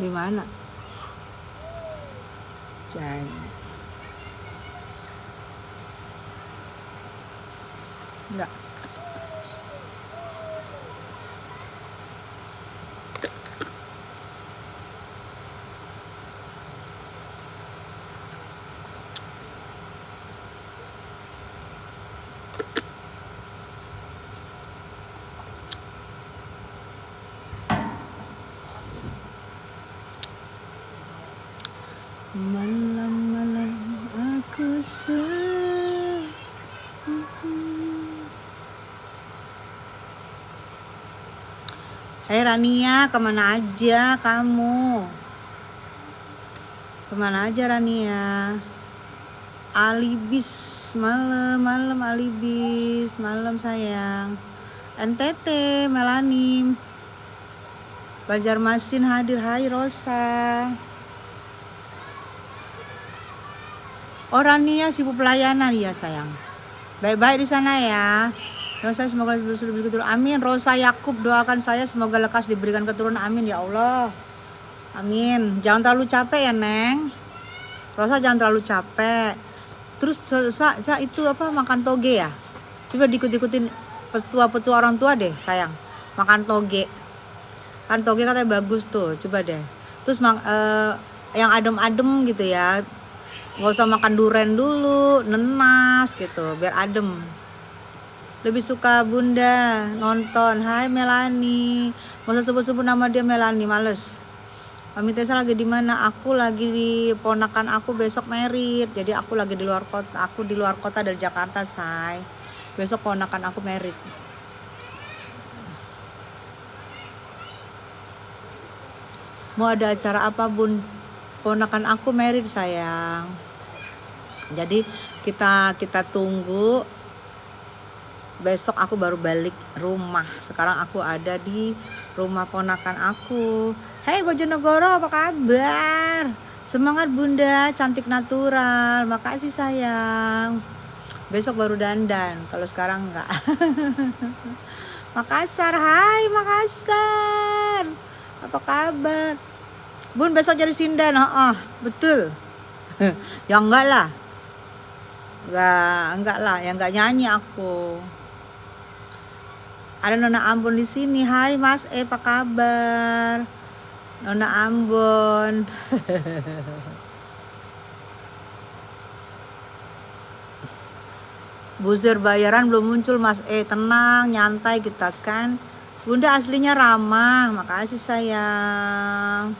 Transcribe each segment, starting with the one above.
Gimana? Jadi enggak. Malam-malam aku Hai Rania, kemana aja kamu? Kemana aja Rania? Alibis, malam alibis, malam sayang. NTT, Melanim, Banjarmasin hadir, hai Rosa. Oh Rania sibuk pelayanan ya sayang. Baik-baik di sana ya. Rosa semoga lebih keturunan. Amin. Rosa Yakub doakan saya semoga lekas diberikan keturunan. Amin ya Allah. Amin. Jangan terlalu capek ya Neng. Rosa jangan terlalu capek. Terus itu apa makan toge ya? Coba diikut-ikutin petua-petua orang tua deh sayang. Makan toge. Kan toge katanya bagus tuh. Coba deh. Terus yang adem-adem gitu ya. Gak usah makan duren dulu, nenas gitu, biar adem. Lebih suka Bunda nonton. Hai Melani. Gak usah sebut-sebut nama dia Melani, males. Mami Tessa lagi di mana? Aku lagi di ponakan aku besok merit. Jadi aku lagi di luar kota. Aku di luar kota dari Jakarta, say. Besok ponakan aku merit. Mau ada acara apa, Bun? Ponakan aku merit sayang. Jadi kita tunggu. Besok aku baru balik rumah. Sekarang aku ada di rumah ponakan aku. Hei Bojonegoro, apa kabar? Semangat Bunda, cantik natural. Makasih sayang. Besok baru dandan, kalau sekarang enggak. Makassar, hai Makassar. Apa kabar? Bun besok jadi sinden, betul. Ya enggak lah. Enggak lah, yang enggak nyanyi aku. Ada Nona Ambon di sini. Hai Mas, apa kabar? Nona Ambon. Buzzer bayaran belum muncul Mas. Tenang, nyantai kita kan. Bunda aslinya ramah. Makasih sayang.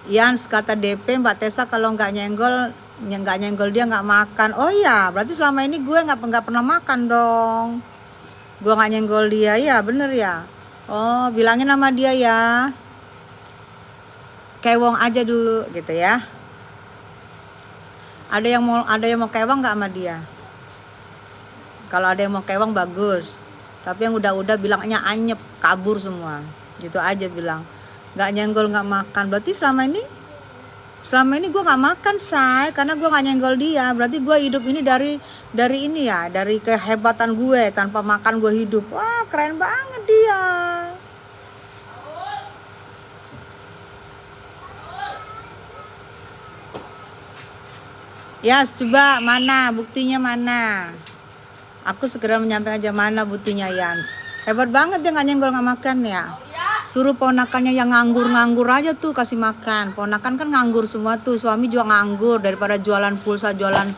Yans kata DP Mbak Tessa kalau nggak nyenggol dia nggak makan. Oh iya, berarti selama ini gue nggak pernah makan dong. Gue nggak nyenggol dia, ya bener ya. Oh bilangin sama dia ya. Kewong aja dulu gitu ya. Ada yang mau kewong nggak sama dia? Kalau ada yang mau kewong bagus. Tapi yang udah bilangnya anyep, kabur semua. Gitu aja bilang. Nggak nyenggol nggak makan. Berarti selama ini gue nggak makan say, karena gue nggak nyenggol dia. Berarti gue hidup ini dari ini ya, dari kehebatan gue. Tanpa makan gue hidup. Wah keren banget dia. Yas coba mana buktinya mana? Aku segera menyampaikan aja mana buktinya Yans. Hebat banget dia nggak nyenggol nggak makan ya. Suruh ponakannya yang nganggur aja tuh kasih makan. Ponakan kan nganggur semua tuh, suami juga nganggur. Daripada jualan pulsa, jualan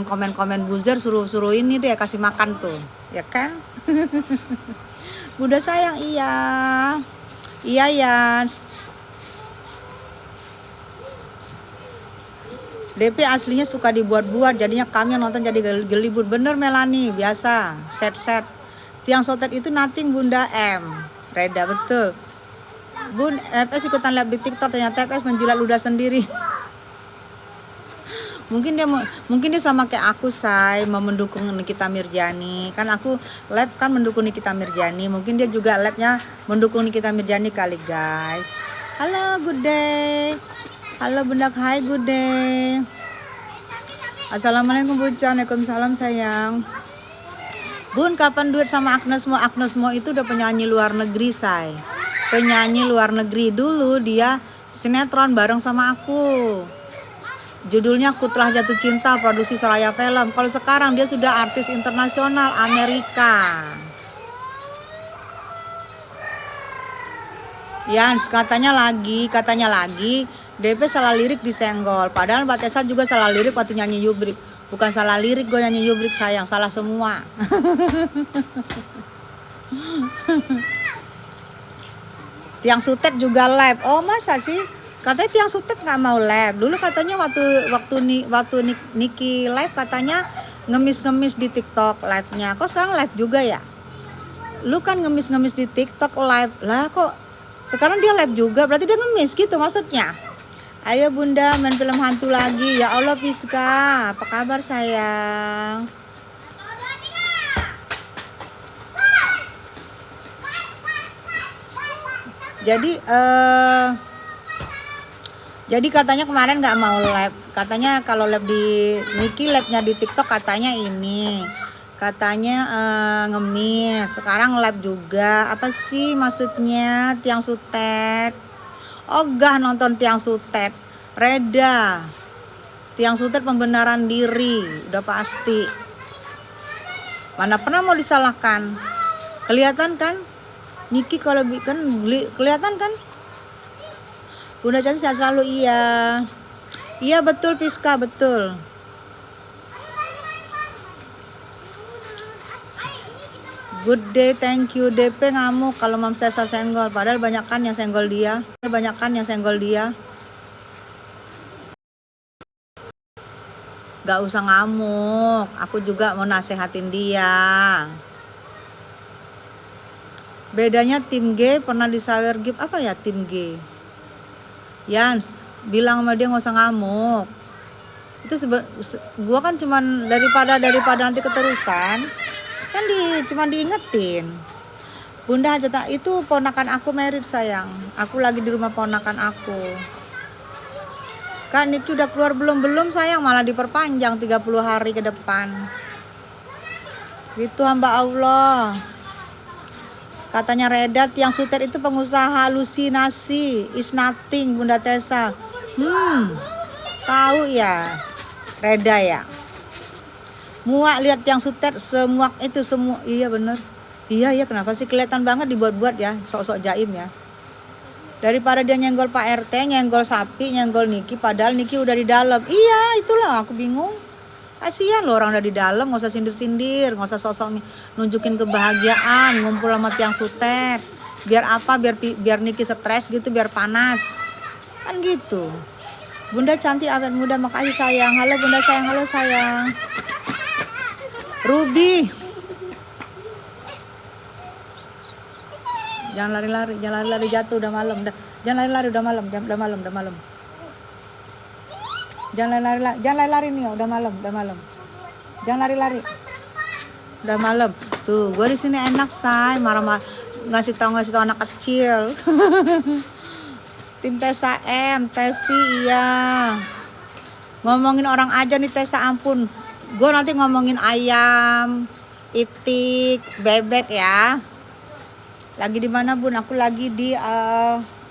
komen-komen buzzer, suruh ini deh kasih makan tuh, ya kan? Bunda sayang, iya ya. DP aslinya suka dibuat-buat, jadinya kami yang nonton jadi gelibut. Bener Melani, biasa set. Tiang sotet itu nothing Bunda M. Reda betul. Bun, FS ikutan live di TikTok, ternyata FS menjilat ludah sendiri. Mungkin dia sama kayak aku say, mau mendukung Nikita Mirjani. Kan aku live kan mendukung Nikita Mirjani. Mungkin dia juga live-nya mendukung Nikita Mirjani kali guys. Halo, good day. Halo Bunda, hai good day. Assalamualaikum Bucan, waalaikumsalam sayang. Bun, kapan duet sama Agnes Mo? Agnes Mo itu udah penyanyi luar negeri, say. penyanyi luar negeri. Dulu dia sinetron bareng sama aku. Judulnya Ku Telah Jatuh Cinta, produksi Soraya Film. Kalau sekarang dia sudah artis internasional Amerika. Yans, katanya lagi DP salah lirik disenggol. Padahal Mbak Tessa juga salah lirik waktu nyanyi Yubrik. Bukan salah lirik gue nyanyi Yubrik sayang, salah semua. Tiang Sutet juga live. Oh masa sih? Katanya Tiang Sutet nggak mau live. Dulu katanya waktu Niki live katanya ngemis di TikTok live-nya. Kok sekarang live juga ya? Lu kan ngemis di TikTok live lah, kok sekarang dia live juga? Berarti dia ngemis gitu maksudnya. Ayo bunda main film hantu lagi. Ya Allah Piska, apa kabar sayang? Jadi katanya kemarin nggak mau live. Katanya kalau live di Niki, live-nya di TikTok katanya ini. Katanya ngemis. Sekarang live juga. Apa sih maksudnya Tiang Sutet? Ogah nonton Tiang Sutet. Reda. Tiang Sutet pembenaran diri. Udah pasti. Mana pernah mau disalahkan? Kelihatan kan? Niki kalau kan kelihatan kan? Bunda cantik sehat selalu. Iya. Iya betul Piska, betul. Good day, thank you. DP ngamuk kalau Mams Tessa senggol. Padahal banyakan yang senggol dia. Gak usah ngamuk. Aku juga mau nasehatin dia. Bedanya tim G pernah disawer gift. Apa ya tim G? Yans, bilang sama dia gak usah ngamuk. Itu gua kan cuman daripada nanti keterusan. Kan cuma diingetin. Bunda Hajat itu ponakan aku merit sayang. Aku lagi di rumah ponakan aku. Kan Niki udah keluar belum sayang, malah diperpanjang 30 hari ke depan. Gitu hamba Allah. Katanya Reda, Tiang Sutet itu pengusaha halusinasi. Is nothing Bunda Tessa. Tahu ya Reda ya. Muak lihat Tiang Sutet, semuak itu semua. Iya bener. Iya kenapa sih kelihatan banget dibuat-buat ya, sok-sok jaim ya. Daripada dia nyenggol Pak RT, nyenggol sapi, nyenggol Niki, padahal Niki udah di dalam. Iya itulah aku bingung. Kasihan lo orang udah di dalam, nggak usah sindir-sindir, nggak usah sok-sok nunjukin kebahagiaan, ngumpul sama Tiang Sutet. Biar apa? Biar Niki stres gitu, biar panas. Kan gitu. Bunda cantik awet muda, makasih sayang. Halo Bunda sayang, halo sayang. Ruby, jangan lari-lari jatuh, udah malam. Jangan lari-lari, udah malam. Jangan lari-lari nih, udah malam. Jangan lari-lari, udah malam. Tuh, gue di sini enak say, marah ngasih tahu anak kecil. Tim Tessa M, Tevi iya. Ngomongin orang aja nih Tessa, ampun. Gue nanti ngomongin ayam, itik, bebek ya. Lagi di mana bun? Aku lagi di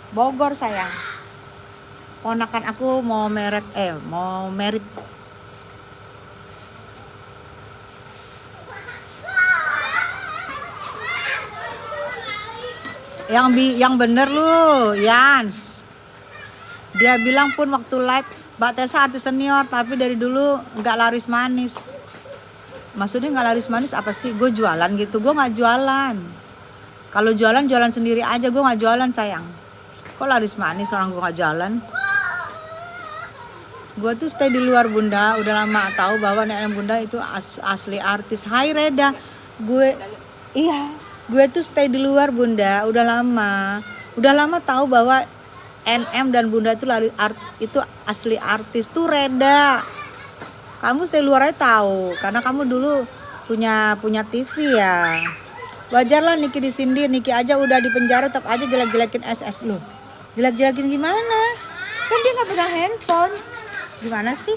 Bogor sayang. Ponakan aku mau merit. Yang bener lu, Yans. Dia bilang pun waktu live, Mbak Tessa artis senior tapi dari dulu nggak laris manis. Maksudnya nggak laris manis apa sih? Gue jualan gitu? Gue nggak jualan. Kalau jualan sendiri aja, gue nggak jualan sayang. Kok laris manis orang gue nggak jualan? Gue tuh stay di luar bunda, udah lama tahu bahwa nenek bunda itu asli artis. Hai Reda, gue tuh stay di luar bunda, udah lama tahu bahwa NM dan bunda itu asli artis tuh Reda. Kamu stay luar aja tahu, karena kamu dulu punya TV ya. Wajar lah Niki disindir, Niki aja udah di penjara tetap aja jelek-jelekin SS lu. Jelek-jelekin gimana? Kan dia nggak pegang handphone. Gimana sih?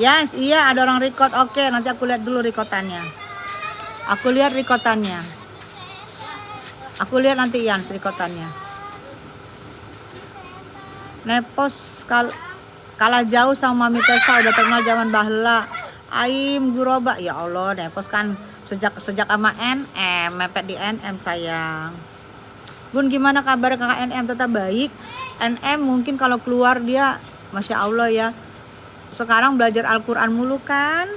Yes, iya ada orang record. Oke, nanti aku lihat dulu rekotannya. Aku lihat nanti Yan serikotannya. Nepos kalah jauh sama Mami Tessa, udah terkenal zaman bahla. Aim guroba, ya Allah, Nepos kan sejak sama NM, mepet di NM sayang. Bun, gimana kabar kakak NM? Tetap baik. NM mungkin kalau keluar dia, Masya Allah ya, sekarang belajar Al-Quran mulu kan.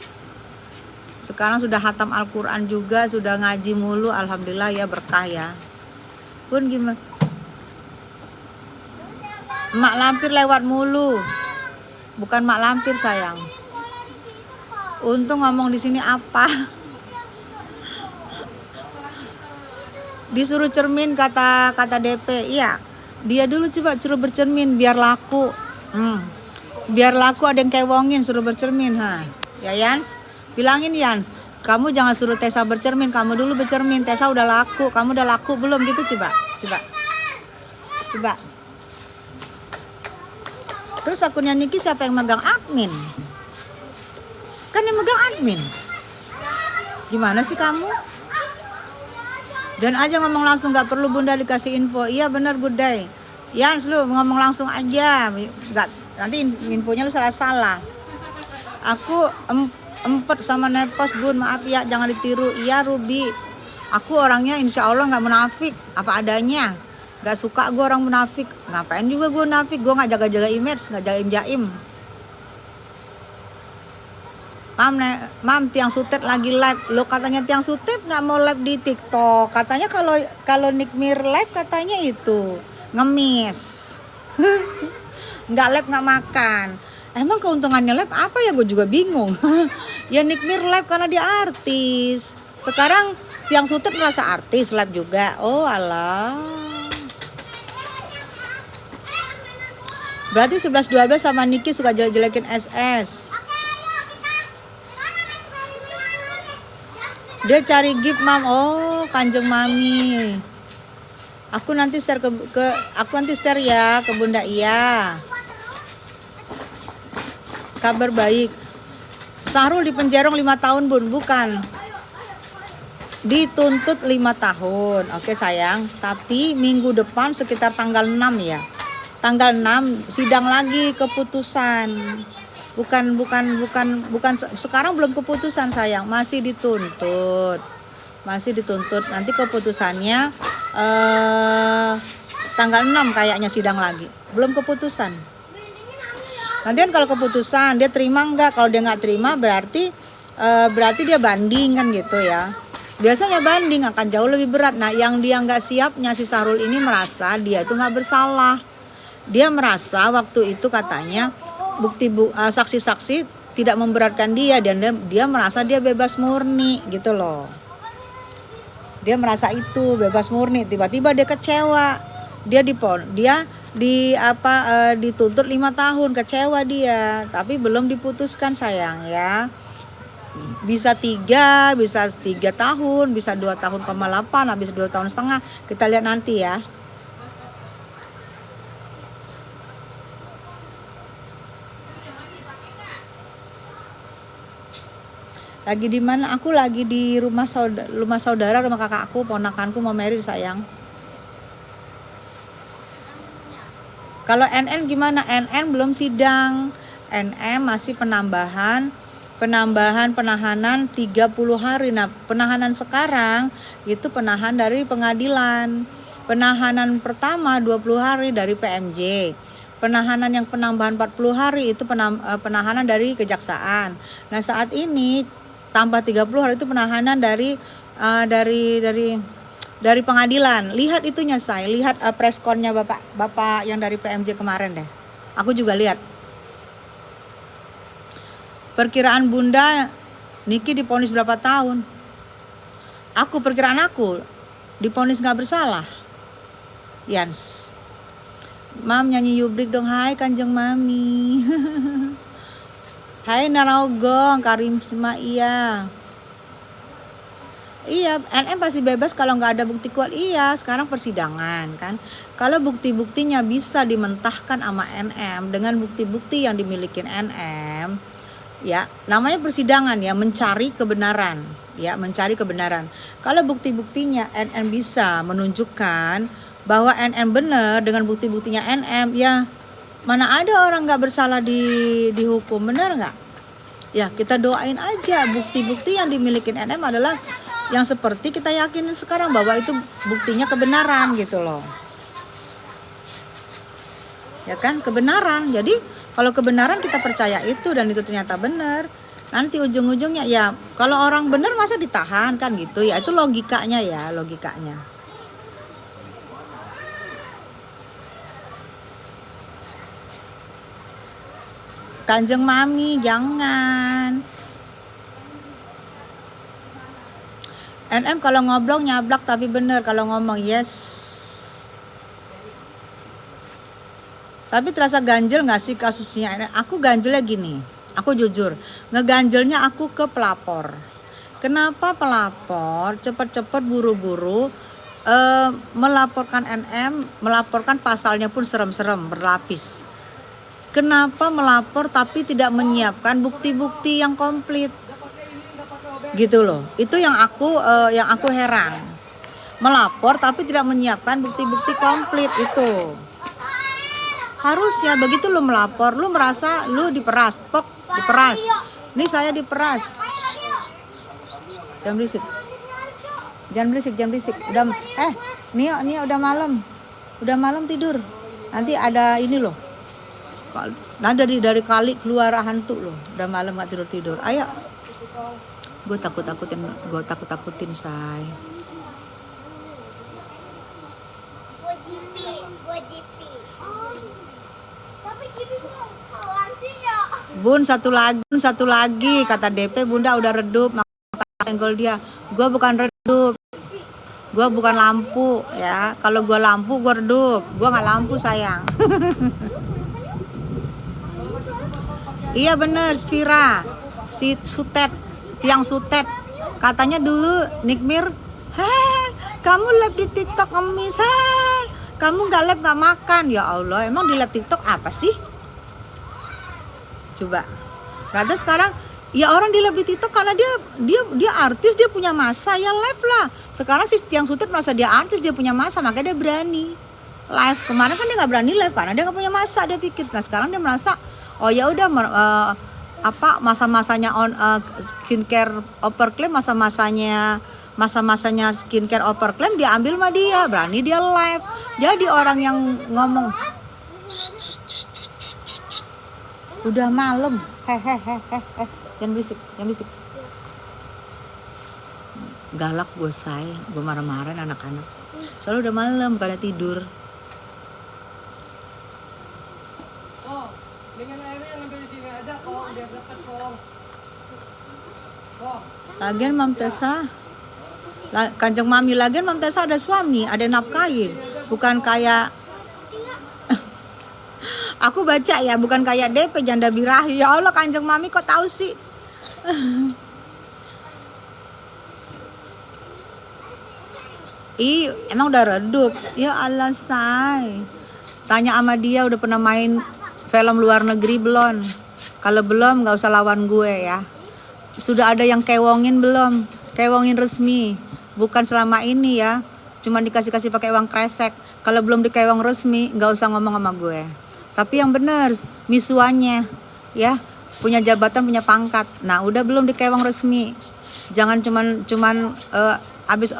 Sekarang sudah hatam Al-Quran juga, sudah ngaji mulu, alhamdulillah ya, berkah ya. Bun, gimana? Mak lampir lewat mulu. Bukan mak lampir sayang. Untung ngomong di sini apa? Disuruh cermin kata DP. Iya. Dia dulu coba suruh bercermin biar laku. Biar laku ada yang kewongin, suruh bercermin, Ya Yans, bilangin Yans, kamu jangan suruh Tessa bercermin, kamu dulu bercermin. Tessa udah laku, kamu udah laku belum gitu, coba. Terus akunnya Niki siapa yang megang? Admin. Kan yang megang admin. Gimana sih kamu? Dan aja ngomong langsung, gak perlu bunda dikasih info. Iya bener good day. Yans, lu ngomong langsung aja. Gak, nanti infonya lu salah-salah. Aku empet sama Nepos bun, maaf ya, jangan ditiru. Iya Ruby, aku orangnya insya Allah gak munafik, apa adanya. Gak suka gue orang munafik. Ngapain juga gue munafik? Gue gak jaga-jaga image, gak jaim-jaim. Mam, Tiang Sutet lagi live. Lo katanya Tiang Sutet gak mau live di TikTok. Katanya kalau Nikmir live katanya itu ngemis. Gak live gak makan. Emang keuntungannya live apa ya, gue juga bingung. Ya Nikmir live karena dia artis. Sekarang Tiang Sutet merasa artis live juga. Oh alah. Berarti 11-12 sama Niki suka jelek-jelekin SS. Dia cari gift mam. Oh kanjeng mami. Aku nanti share ya ke bunda. Iya. Kabar baik. Sahrul di penjara 5 tahun bun. Bukan. Dituntut 5 tahun. Oke sayang. Tapi minggu depan sekitar tanggal 6 ya. Tanggal 6 sidang lagi keputusan. Bukan sekarang belum keputusan sayang, masih dituntut. Nanti keputusannya tanggal 6 kayaknya sidang lagi. Belum keputusan. Nanti kan kalau keputusan dia terima enggak, kalau dia nggak terima berarti dia banding kan gitu ya. Biasanya banding akan jauh lebih berat. Nah, yang dia nggak siapnya si Sahrul ini merasa dia itu nggak bersalah. Dia merasa waktu itu katanya saksi-saksi tidak memberatkan dia dan dia merasa dia bebas murni gitu loh. Dia merasa itu bebas murni, tiba-tiba dia kecewa. Dia dituntut 5 tahun, kecewa dia, tapi belum diputuskan sayang ya. Bisa 3 tahun, bisa 2 tahun 8, habis 2 tahun setengah. Kita lihat nanti ya. Lagi di mana? Aku lagi di rumah saudara, rumah kakakku, ponakanku mau married sayang. Kalau NN gimana? NN belum sidang. NM masih penahanan 30 hari. Nah, penahanan sekarang itu penahan dari pengadilan. Penahanan pertama 20 hari dari PMJ. Penahanan yang penambahan 40 hari itu penahanan dari kejaksaan. Nah, saat ini tambah 30 hari itu penahanan dari pengadilan. Lihat itunya saya, lihat preskonnya Bapak yang dari PMJ kemarin deh. Aku juga lihat. Perkiraan Bunda Niki divonis berapa tahun? Perkiraan aku divonis nggak bersalah. Yans. Mam nyanyi yubrik dong. Hai kanjeng mami. Hai Narogong, Karim Sima, iya. Iya, NM pasti bebas kalau nggak ada bukti kuat. Iya, sekarang persidangan kan. Kalau bukti-buktinya bisa dimentahkan sama NM dengan bukti-bukti yang dimiliki NM, Ya, namanya persidangan ya, mencari kebenaran. Ya, mencari kebenaran. Kalau bukti-buktinya NN bisa menunjukkan bahwa NN benar dengan bukti-buktinya NM, ya mana ada orang nggak bersalah dihukum, benar nggak? Ya, kita doain aja bukti-bukti yang dimiliki NM adalah yang seperti kita yakinin sekarang bahwa itu buktinya kebenaran gitu loh. Ya kan, kebenaran. Jadi kalau kebenaran kita percaya itu dan itu ternyata benar, nanti ujung-ujungnya ya kalau orang benar masa ditahan kan gitu ya, itu logikanya ya, logikanya. Kanjeng Mami jangan. NM kalau ngobrol nyablak tapi bener kalau ngomong, yes. Tapi terasa ganjel gak sih kasusnya? Aku ganjelnya gini, aku jujur, ngeganjelnya aku ke pelapor. Kenapa pelapor cepet-cepet buru-buru melaporkan NM, melaporkan pasalnya pun serem-serem, berlapis. Kenapa melapor tapi tidak menyiapkan bukti-bukti yang komplit? Gitu loh, itu yang aku heran. Melapor tapi tidak menyiapkan bukti-bukti komplit itu. Harusnya begitu lu melapor, lu merasa lu diperas, diperas. Ini saya diperas. Jangan berisik. Jangan berisik, jangan berisik. Udah Nia udah malam. Udah malam tidur. Nanti ada ini loh. Nah dari kali keluar hantu loh. Udah malam gak tidur-tidur. Ayo. Gue takut-takutin say. Bun satu lagi kata DP Bunda udah redup, senggol dia. Gua bukan redup, gua bukan lampu ya. Kalau gua lampu gua redup, gua nggak lampu sayang. Iya bener Spira, si Sutet, tiang Sutet katanya dulu Nikmir, kamu live di TikTok ngemis, kamu nggak live nggak makan. Ya Allah, emang di live TikTok apa sih? Coba. Kata sekarang ya orang di live di TikTok karena dia artis, dia punya masa ya live lah. Sekarang si Tiang Sutet merasa dia artis, dia punya masa, makanya dia berani live. Kemarin kan dia nggak berani live karena dia nggak punya masa, dia pikir. Nah sekarang dia merasa oh ya udah masa-masanya skincare overclaim, masa-masanya skincare overclaim diambil sama dia, berani dia live. Jadi orang yang ngomong udah malam, jangan berisik. Galak gue say, gue marah-marahin anak-anak. Soalnya udah malam pada tidur. Oh, dengan airnya yang ngambil di sini aja kok, biar dekat kok. Oh. Lagian Mam Tessa, Kanjeng Mami lagian Mam Tessa ada suami, ada nafkahin, bukan kayak aku baca ya, bukan kayak DP janda birahi. Ya Allah Kanjeng Mami kok tahu sih? Emang udah redup? Ya Allah say. Tanya sama dia udah pernah main film luar negeri belum? Kalau belum nggak usah lawan gue ya. Sudah ada yang kewongin belum? Kewongin resmi. Bukan selama ini ya. Cuma dikasih pakai uang kresek. Kalau belum dikewong resmi nggak usah ngomong sama gue. Tapi yang benar misuannya ya, punya jabatan, punya pangkat. Nah, udah belum dikewang resmi. Jangan cuman abis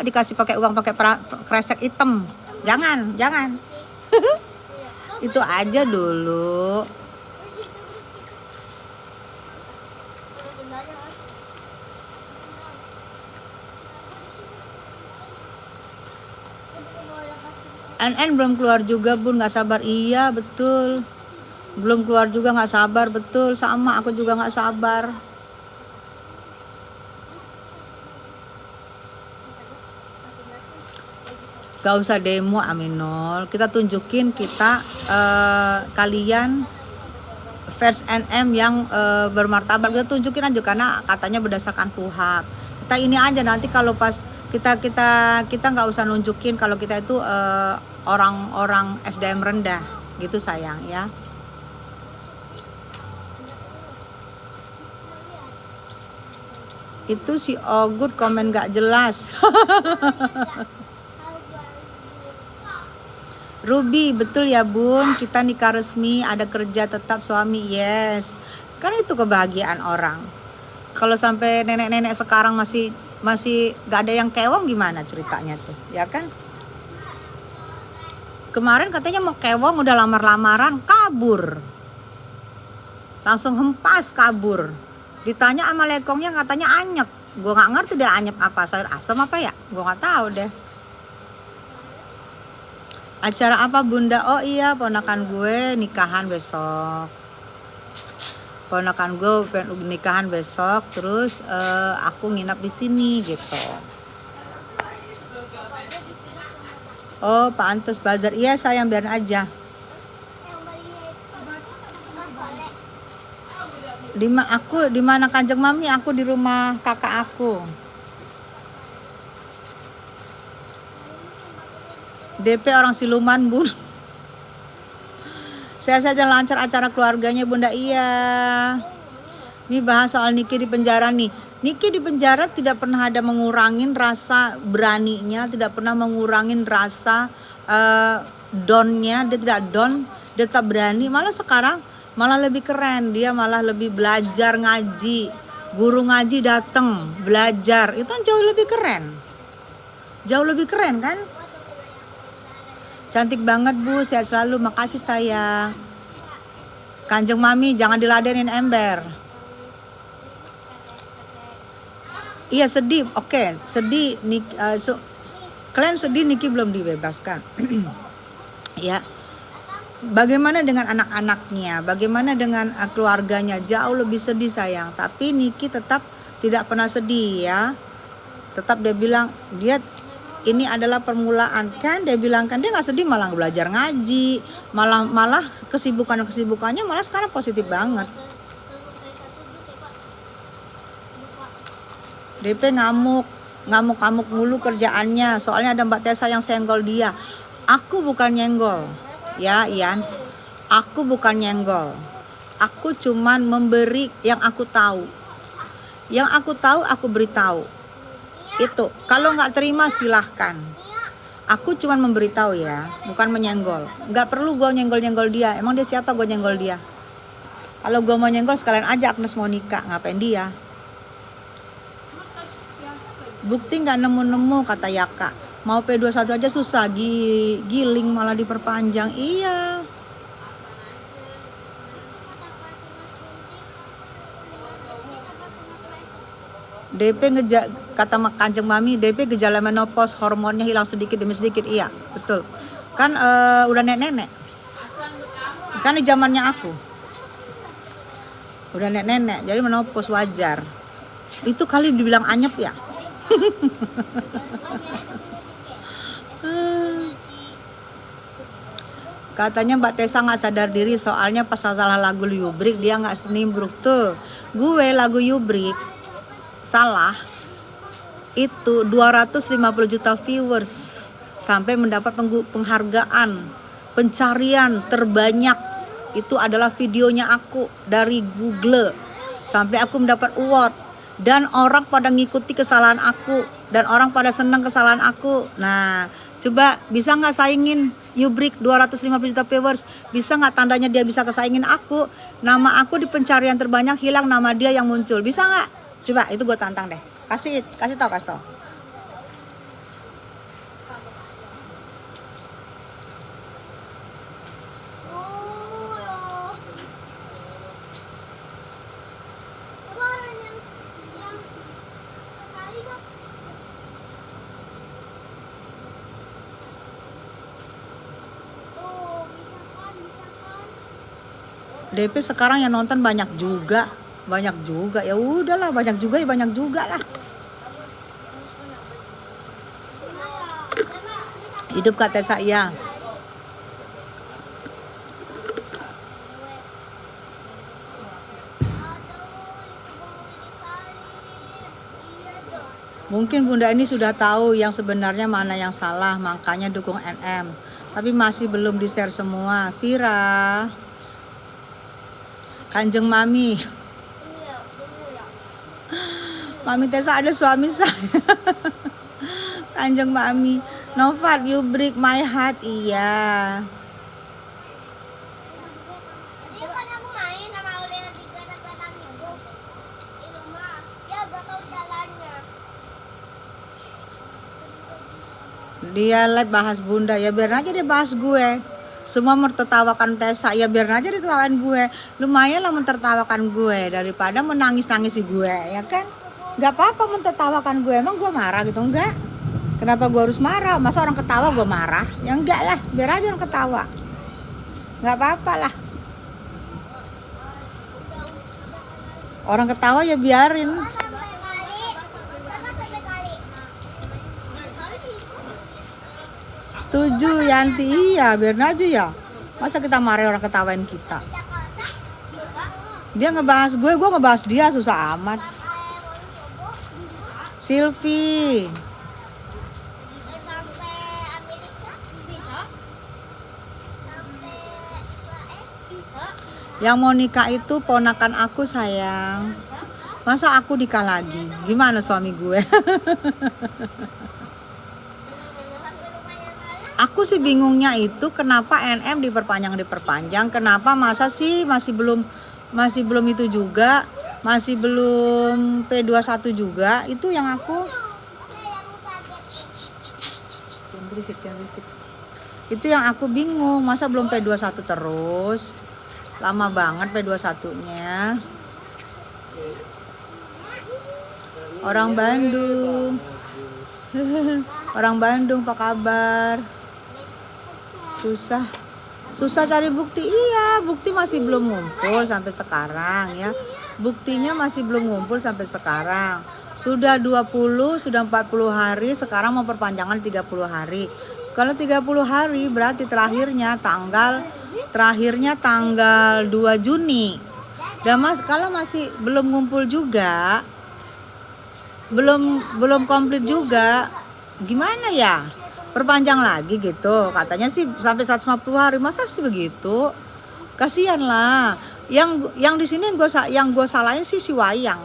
dikasih pakai uang pakai kresek hitam. Jangan. Itu aja dulu. NN belum keluar juga Bun, nggak sabar. Iya betul, belum keluar juga nggak sabar. Betul, sama aku juga nggak sabar. Gak usah demo Aminol, kita tunjukin kita kalian vers NM yang bermartabat, kita tunjukin aja karena katanya berdasarkan KUHP. Kita ini aja nanti kalau pas kita nggak usah nunjukin kalau kita itu orang-orang SDM rendah gitu sayang ya. Itu si Ogut komen gak jelas. Ruby, betul ya bun, kita nikah resmi, ada kerja tetap suami, yes. Kan itu kebahagiaan orang. Kalau sampai nenek-nenek sekarang masih gak ada yang kewong, gimana ceritanya tuh, ya kan? Kemarin katanya mau kewong, udah lamar-lamaran, kabur. Langsung hempas kabur. Ditanya sama lekongnya katanya anyep. Gue gak ngerti deh anyep apa, sayur asam apa ya, gue gak tahu deh. Acara apa bunda? Oh iya, ponakan gue nikahan besok. Ponakan gue nikahan besok, terus aku nginap di sini gitu. Oh, pantes bazar. Iya sayang, biarin aja. Di mana Kanjeng Mami? Aku di rumah kakak aku. DP orang siluman bun. Saya saja lancar acara keluarganya bunda. Iya. Ini bahas soal Niki di penjara nih. Niki di penjara tidak pernah ada mengurangin rasa beraninya, tidak pernah mengurangin rasa donnya. Dia tidak don, dia tetap berani. Malah sekarang malah lebih keren, dia malah lebih belajar ngaji. Guru ngaji datang belajar, itu jauh lebih keren. Jauh lebih keren kan? Cantik banget bu, sehat selalu, makasih sayang. Kanjeng Mami jangan diladenin ember. Iya sedih, oke, sedih. Kalian sedih Niki belum dibebaskan. Ya. Bagaimana dengan anak-anaknya? Bagaimana dengan keluarganya? Jauh lebih sedih sayang. Tapi Niki tetap tidak pernah sedih ya. Tetap dia bilang dia ini adalah permulaan kan. Dia bilang kan dia nggak sedih, malah belajar ngaji, malah kesibukannya malah sekarang positif banget. DP ngamuk mulu kerjaannya. Soalnya ada Mbak Tessa yang senggol dia. Aku bukan nyenggol. Ya Ian, aku bukan nyenggol. Aku cuman memberi yang aku tahu. Yang aku tahu aku beritahu. Itu kalau nggak terima silahkan. Aku cuman memberitahu ya, bukan menyenggol. Nggak perlu gue nyenggol dia. Emang dia siapa gue nyenggol dia? Kalau gue mau nyenggol sekalian aja Agnes mau nikah, ngapain dia? Bukti nggak nemu-nemu kata Yaka. Mau P21 aja susah, giling malah diperpanjang. Iya. DP kata Kanjeng Mami, DP gejala menopause, hormonnya hilang sedikit demi sedikit. Iya, betul. Kan udah nenek-nenek. Kan di zamannya aku. Udah nenek-nenek, jadi menopause wajar. Itu kali dibilang anyep ya. Katanya Mbak Tessa nggak sadar diri soalnya pas salah lagu Yubrik dia nggak senimbruk tuh. Gue lagu Yubrik salah itu 250 juta viewers sampai mendapat penghargaan pencarian terbanyak. Itu adalah videonya aku dari Google sampai aku mendapat award dan orang pada ngikuti kesalahan aku dan orang pada senang kesalahan aku. Nah, coba bisa nggak saingin Yubrik 250 juta viewers? Bisa nggak tandanya dia bisa kesaingin aku? Nama aku di pencarian terbanyak hilang, nama dia yang muncul. Bisa nggak? Coba itu gue tantang deh. Kasih tau. DP sekarang yang nonton banyak juga ya udahlah, banyak juga lah. Hidup kata saya. Mungkin bunda ini sudah tahu yang sebenarnya mana yang salah, makanya dukung NM, tapi masih belum di share semua. Vira, Kanjeng Mami. Mami Tessa ada suami saya. Kanjeng Mami. Novat, you break my heart. Iya. Dia kan aku main sama Aulia di kereta-kereta itu di rumah. Dia gak tahu jalannya. Dia live bahas bunda. Ya biar aja dia bahas gue. Semua mentertawakan Tessa. Ya biar aja dia tertawain gue. Lumayan lah mentertawakan gue daripada menangis-nangisi gue, ya kan? Gak apa-apa mentertawakan gue. Emang gue marah gitu? Enggak. Kenapa gue harus marah? Masa orang ketawa gue marah? Ya enggak lah. Biar aja orang ketawa. Gak apa-apa lah. Orang ketawa ya biarin. Sampai kali. Sampai kali. Setuju Yanti. Iya biar aja ya. Masa kita marah orang ketawain kita? Dia ngebahas gue ngebahas dia, susah amat. Silvi. Sampai Amerika bisa. Sampai Israel bisa. Yang mau nikah itu ponakan aku sayang. Masa aku nikah lagi? Gimana suami gue? Aku sih bingungnya itu kenapa NM diperpanjang. Kenapa masa sih masih belum itu juga, masih belum P21 juga. Itu yang aku jangan berisik. Itu yang aku bingung, masa belum P21 terus? Lama banget P21-nya. Orang Bandung. Orang Bandung apa kabar? Susah cari bukti. Iya, bukti masih belum ngumpul sampai sekarang ya. Buktinya masih belum ngumpul sampai sekarang. Sudah 20, sudah 40 hari, sekarang mau perpanjangan 30 hari. Kalau 30 hari berarti terakhirnya tanggal 2 Juni. Dan kalau masih belum ngumpul juga, belum komplit juga, gimana ya? Perpanjang lagi gitu. Katanya sih sampai 150 hari. Masa sih begitu? Kasihan lah. Yang di sini yang gue salahin sih si Wayang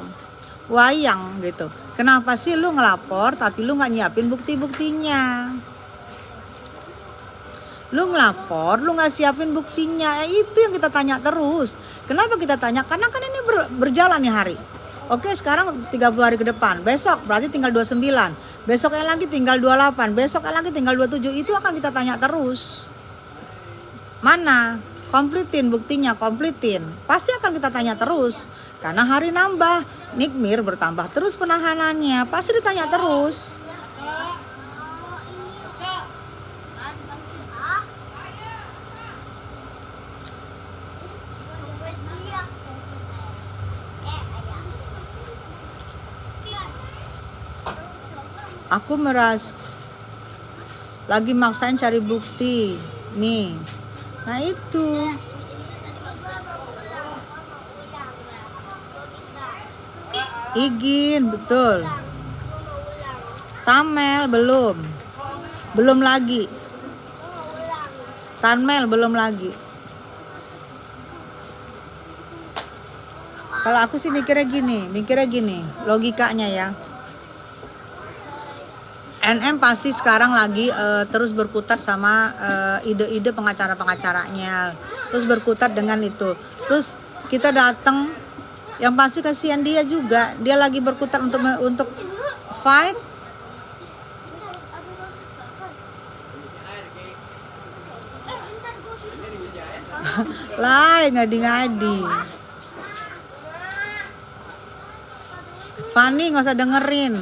gitu. Kenapa sih lu ngelapor tapi lu nggak nyiapin bukti-buktinya? Lu ngelapor, lu nggak siapin buktinya. Itu yang kita tanya terus. Kenapa kita tanya? Karena kan ini berjalan nih hari. Oke, sekarang 30 hari ke depan. Besok berarti tinggal 29. Besoknya lagi tinggal 28. Besoknya lagi tinggal 27. Itu akan kita tanya terus. Mana? Komplitin buktinya, komplitin. Pasti akan kita tanya terus. Karena hari nambah, nikmir bertambah terus penahanannya. Pasti ditanya terus. Aku lagi maksain cari bukti nih. Nah itu Igin betul. Tamel belum lagi. Tanmel belum lagi. Kalau aku sih mikirnya gini, logikanya ya. NM pasti sekarang lagi terus berkutat sama ide-ide pengacara-pengacaranya, terus berkutat dengan itu. Terus kita datang, yang pasti kasihan dia juga, dia lagi berkutat untuk fight. Lai ngadi-ngadi. Fanny nggak usah dengerin.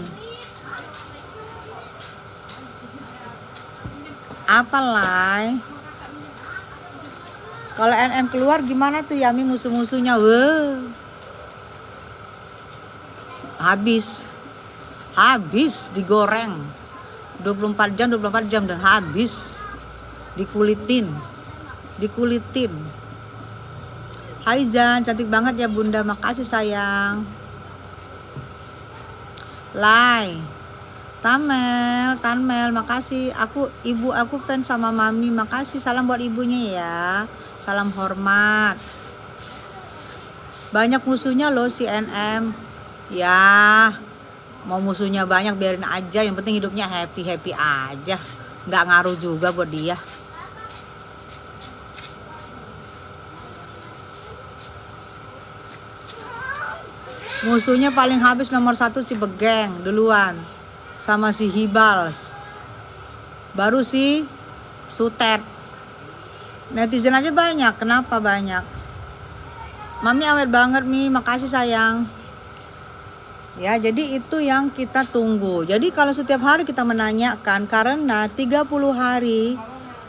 Apalah. Kalau NM keluar gimana tuh Yami musuh-musuhnya? Wah. Habis digoreng. 24 jam dan habis. Dikulitin. Hai Zan, cantik banget ya Bunda. Makasih sayang. Lai. Tanmel, makasih. Ibu aku fans sama Mami, makasih. Salam buat ibunya ya. Salam hormat. Banyak musuhnya loh si NM. Ya, Mau musuhnya banyak biarin aja, yang penting hidupnya happy aja, nggak ngaruh juga buat dia. Musuhnya paling habis nomor 1 si Begeng duluan, sama si Hibals, baru si Sutet. Netizen aja banyak. Kenapa banyak? Mami awet banget Mi, makasih sayang. Ya, jadi itu yang kita tunggu. Jadi kalau setiap hari kita menanyakan, karena 30 hari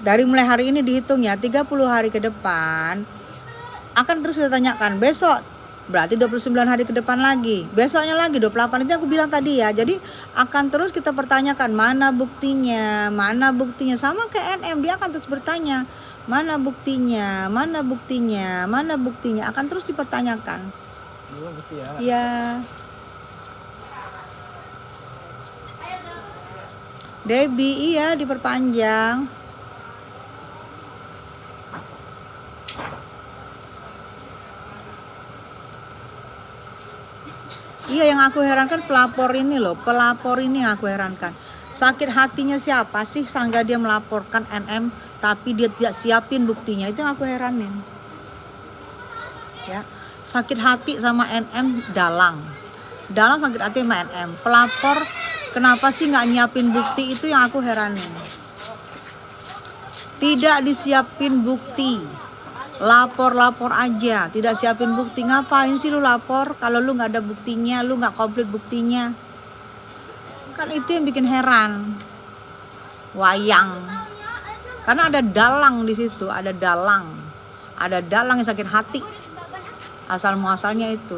dari mulai hari ini dihitung ya, 30 hari ke depan akan terus kita tanyakan. Besok berarti 29 hari ke depan lagi, besoknya lagi 28. Itu aku bilang tadi ya. Jadi akan terus kita pertanyakan, mana buktinya, mana buktinya. Sama kayak NM, dia akan terus bertanya, mana buktinya, mana buktinya, mana buktinya. Akan terus dipertanyakan. Ya. Debbie, iya diperpanjang. Iya, yang aku herankan pelapor ini loh, pelapor ini yang aku herankan. Sakit hatinya siapa sih sehingga dia melaporkan NM tapi dia tidak siapin buktinya? Itu yang aku heranin. Ya, sakit hati sama NM Dalang. Dalang sakit hati sama NM. Pelapor kenapa sih nggak nyiapin bukti, itu yang aku heranin. Tidak disiapin bukti. Lapor aja, tidak siapin bukti. Ngapain sih lu lapor kalau lu nggak ada buktinya, lu nggak komplit buktinya? Kan itu yang bikin heran. Wayang. Karena ada dalang di situ, ada dalang yang sakit hati. Asal muasalnya itu.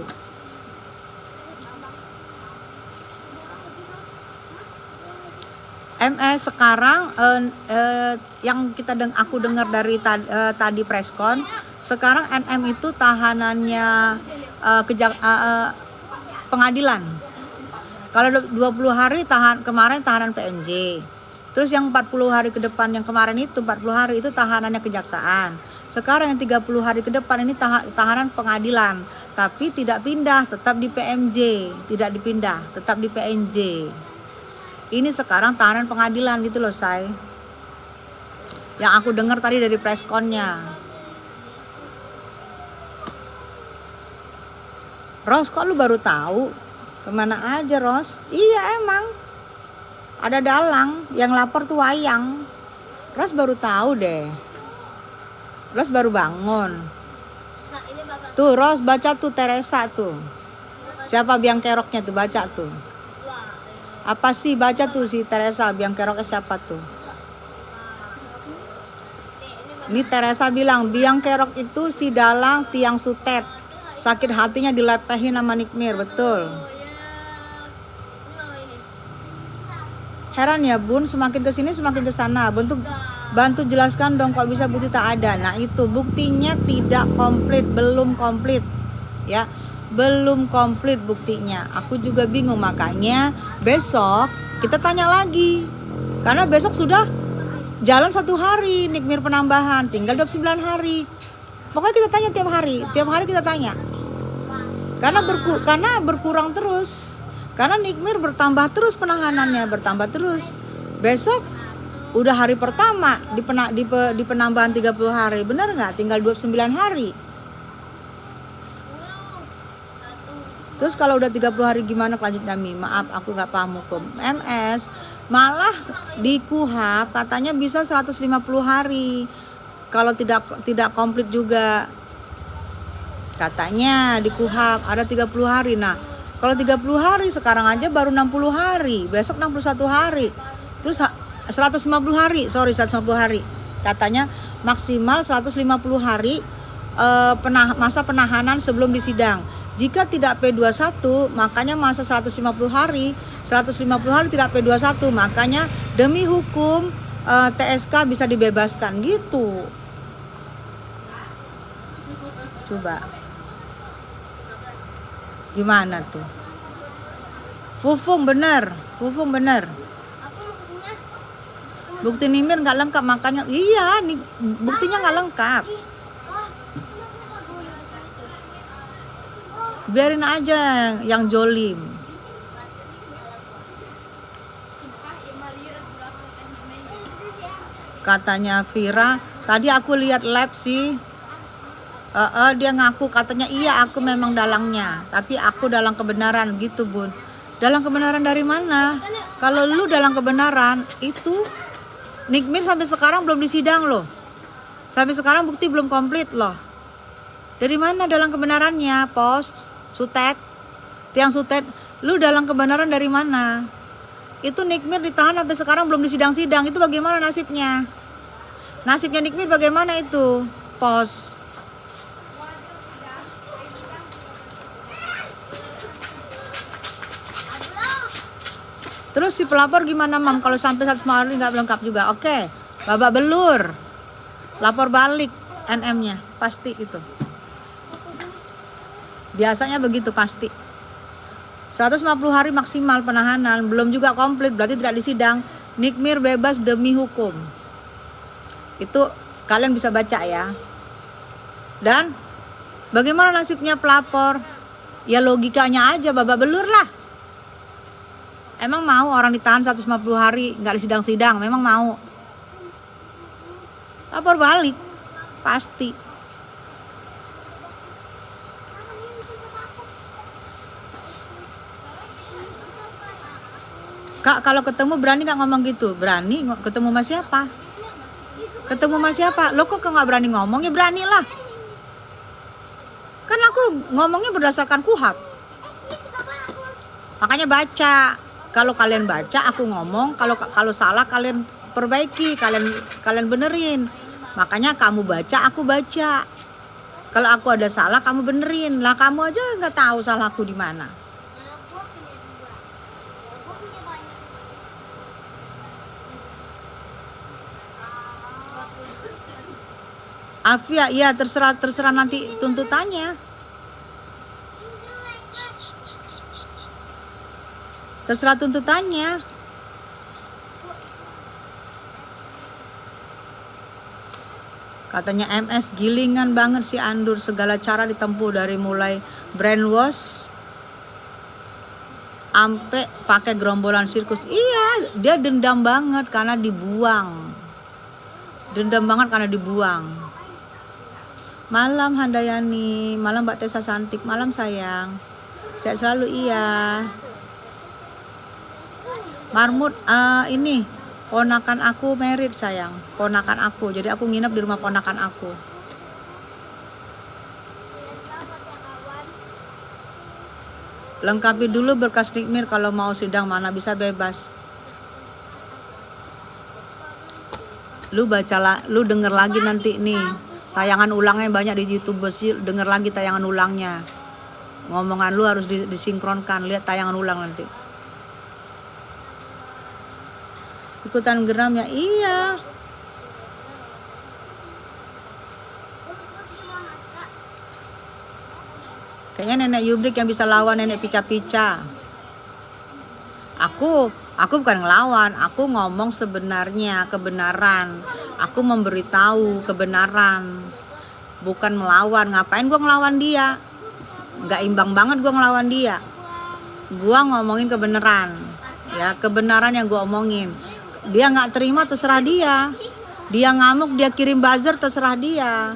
MS sekarang yang aku dengar dari tadi preskon, sekarang NM itu tahanannya pengadilan. Kalau 20 hari kemarin tahanan PMJ. Terus yang 40 hari ke depan, yang kemarin itu 40 hari itu tahanannya kejaksaan. Sekarang yang 30 hari ke depan ini tahanan pengadilan, tapi tidak pindah, tetap di PMJ, tidak dipindah, tetap di PMJ. Ini sekarang tahanan pengadilan gitu loh, say. Yang aku dengar tadi dari preskonnya. Ros, kok lu baru tahu? Kemana aja, Ros? Iya emang. Ada dalang yang lapor tuh Wayang. Ros baru tahu deh. Ros baru bangun. Tuh, Ros baca tuh Teresa tuh. Siapa biang keroknya tuh, baca tuh. Apa sih, baca tuh si Teresa, biang keroknya siapa tuh? Ini Teresa bilang, biang kerok itu si Dalang Tiang Sutet. Sakit hatinya dilepehin sama Nikmir, betul. Heran ya Bun, semakin kesini semakin kesana. Bantu jelaskan dong kalau bisa bukti tak ada. Nah itu buktinya tidak komplit, belum komplit. Ya. Belum komplit buktinya. Aku juga bingung, makanya besok kita tanya lagi. Karena besok sudah jalan 1 hari Nikmir penambahan, tinggal 29 hari. Pokoknya kita tanya tiap hari kita tanya. Karena berkurang terus. Karena Nikmir bertambah terus penahanannya, bertambah terus. Besok udah hari pertama di penambahan 30 hari. Benar nggak? Tinggal 29 hari. Terus kalau udah 30 hari gimana kelanjutnya Mi? Maaf aku gak paham hukum. MS malah di KUHAP katanya bisa 150 hari. Kalau tidak komplit juga. Katanya di KUHAP ada 30 hari. Nah, kalau 30 hari sekarang aja baru 60 hari. Besok 61 hari. Terus 150 hari. Katanya maksimal 150 hari masa penahanan sebelum disidang. Jika tidak P21, makanya masa 150 hari tidak P21, makanya demi hukum TSK bisa dibebaskan gitu. Coba. Gimana tuh? Fufung bener. Bukti Nimir nggak lengkap, makanya iya nih buktinya nggak lengkap. Biarin aja yang jolim. Katanya Vira, tadi aku lihat live sih. Dia ngaku katanya iya aku memang dalangnya, tapi aku dalang kebenaran gitu bun. Dalang kebenaran dari mana? Kalau lu dalang kebenaran itu Nikmir sampai sekarang belum disidang loh. Sampai sekarang bukti belum komplit loh. Dari mana dalang kebenarannya? Pos, Sutet, tiang Sutet, lu dalang kebenaran dari mana? Itu Nikmir ditahan sampai sekarang belum disidang-sidang. Itu bagaimana nasibnya? Nasibnya Nikmir bagaimana itu? Pos. Terus si pelapor gimana mam? Kalau sampai 150 hari nggak lengkap juga? Oke, babak belur. Lapor balik NM-nya, pasti itu. Biasanya begitu pasti. 150 hari maksimal penahanan, belum juga komplit, berarti tidak disidang. Nikmir bebas demi hukum. Itu kalian bisa baca ya. Dan bagaimana nasibnya pelapor? Ya logikanya aja babak belur lah. Emang mau orang ditahan 150 hari nggak disidang-sidang? Memang mau? Lapor balik, pasti. Kak, kalau ketemu berani nggak ngomong gitu? Berani ketemu sama siapa? Ketemu sama siapa? Lo kok nggak berani ngomong? Ya berani lah. Kan aku ngomongnya berdasarkan kuhab. Makanya baca. Kalau kalian baca, aku ngomong. Kalau salah kalian perbaiki, kalian benerin. Makanya kamu baca, aku baca. Kalau aku ada salah, kamu benerin. Lah kamu aja nggak tahu salahku di mana. Afia, ya terserah nanti tuntutannya. Terserah tuntutannya. Katanya MS gilingan banget si Andur, segala cara ditempuh dari mulai brainwash sampai pakai gerombolan sirkus. Iya, dia dendam banget karena dibuang. Dendam banget karena dibuang. Malam Handayani, malam Mbak Tessa Santik, malam sayang. Sehat selalu iya. Marmut ini ponakan aku merit sayang, ponakan aku, jadi aku nginep di rumah ponakan aku. Lengkapi dulu berkas Nikmir kalau mau sidang, mana bisa bebas. Lu bacalah, lu denger lagi nanti nih tayangan ulangnya banyak di YouTube, denger lagi tayangan ulangnya. Ngomongan lu harus disinkronkan, lihat tayangan ulang nanti. Ikutan geram ya, iya. Kayaknya nenek Yubrik yang bisa lawan nenek pica-pica. Aku bukan ngelawan, aku ngomong sebenarnya, kebenaran. Aku memberitahu kebenaran, bukan melawan. Ngapain gua ngelawan dia? Nggak imbang banget gua ngelawan dia. Gua ngomongin kebenaran, ya kebenaran yang gua omongin. Dia nggak terima, terserah dia. Dia ngamuk, dia kirim buzzer, terserah dia.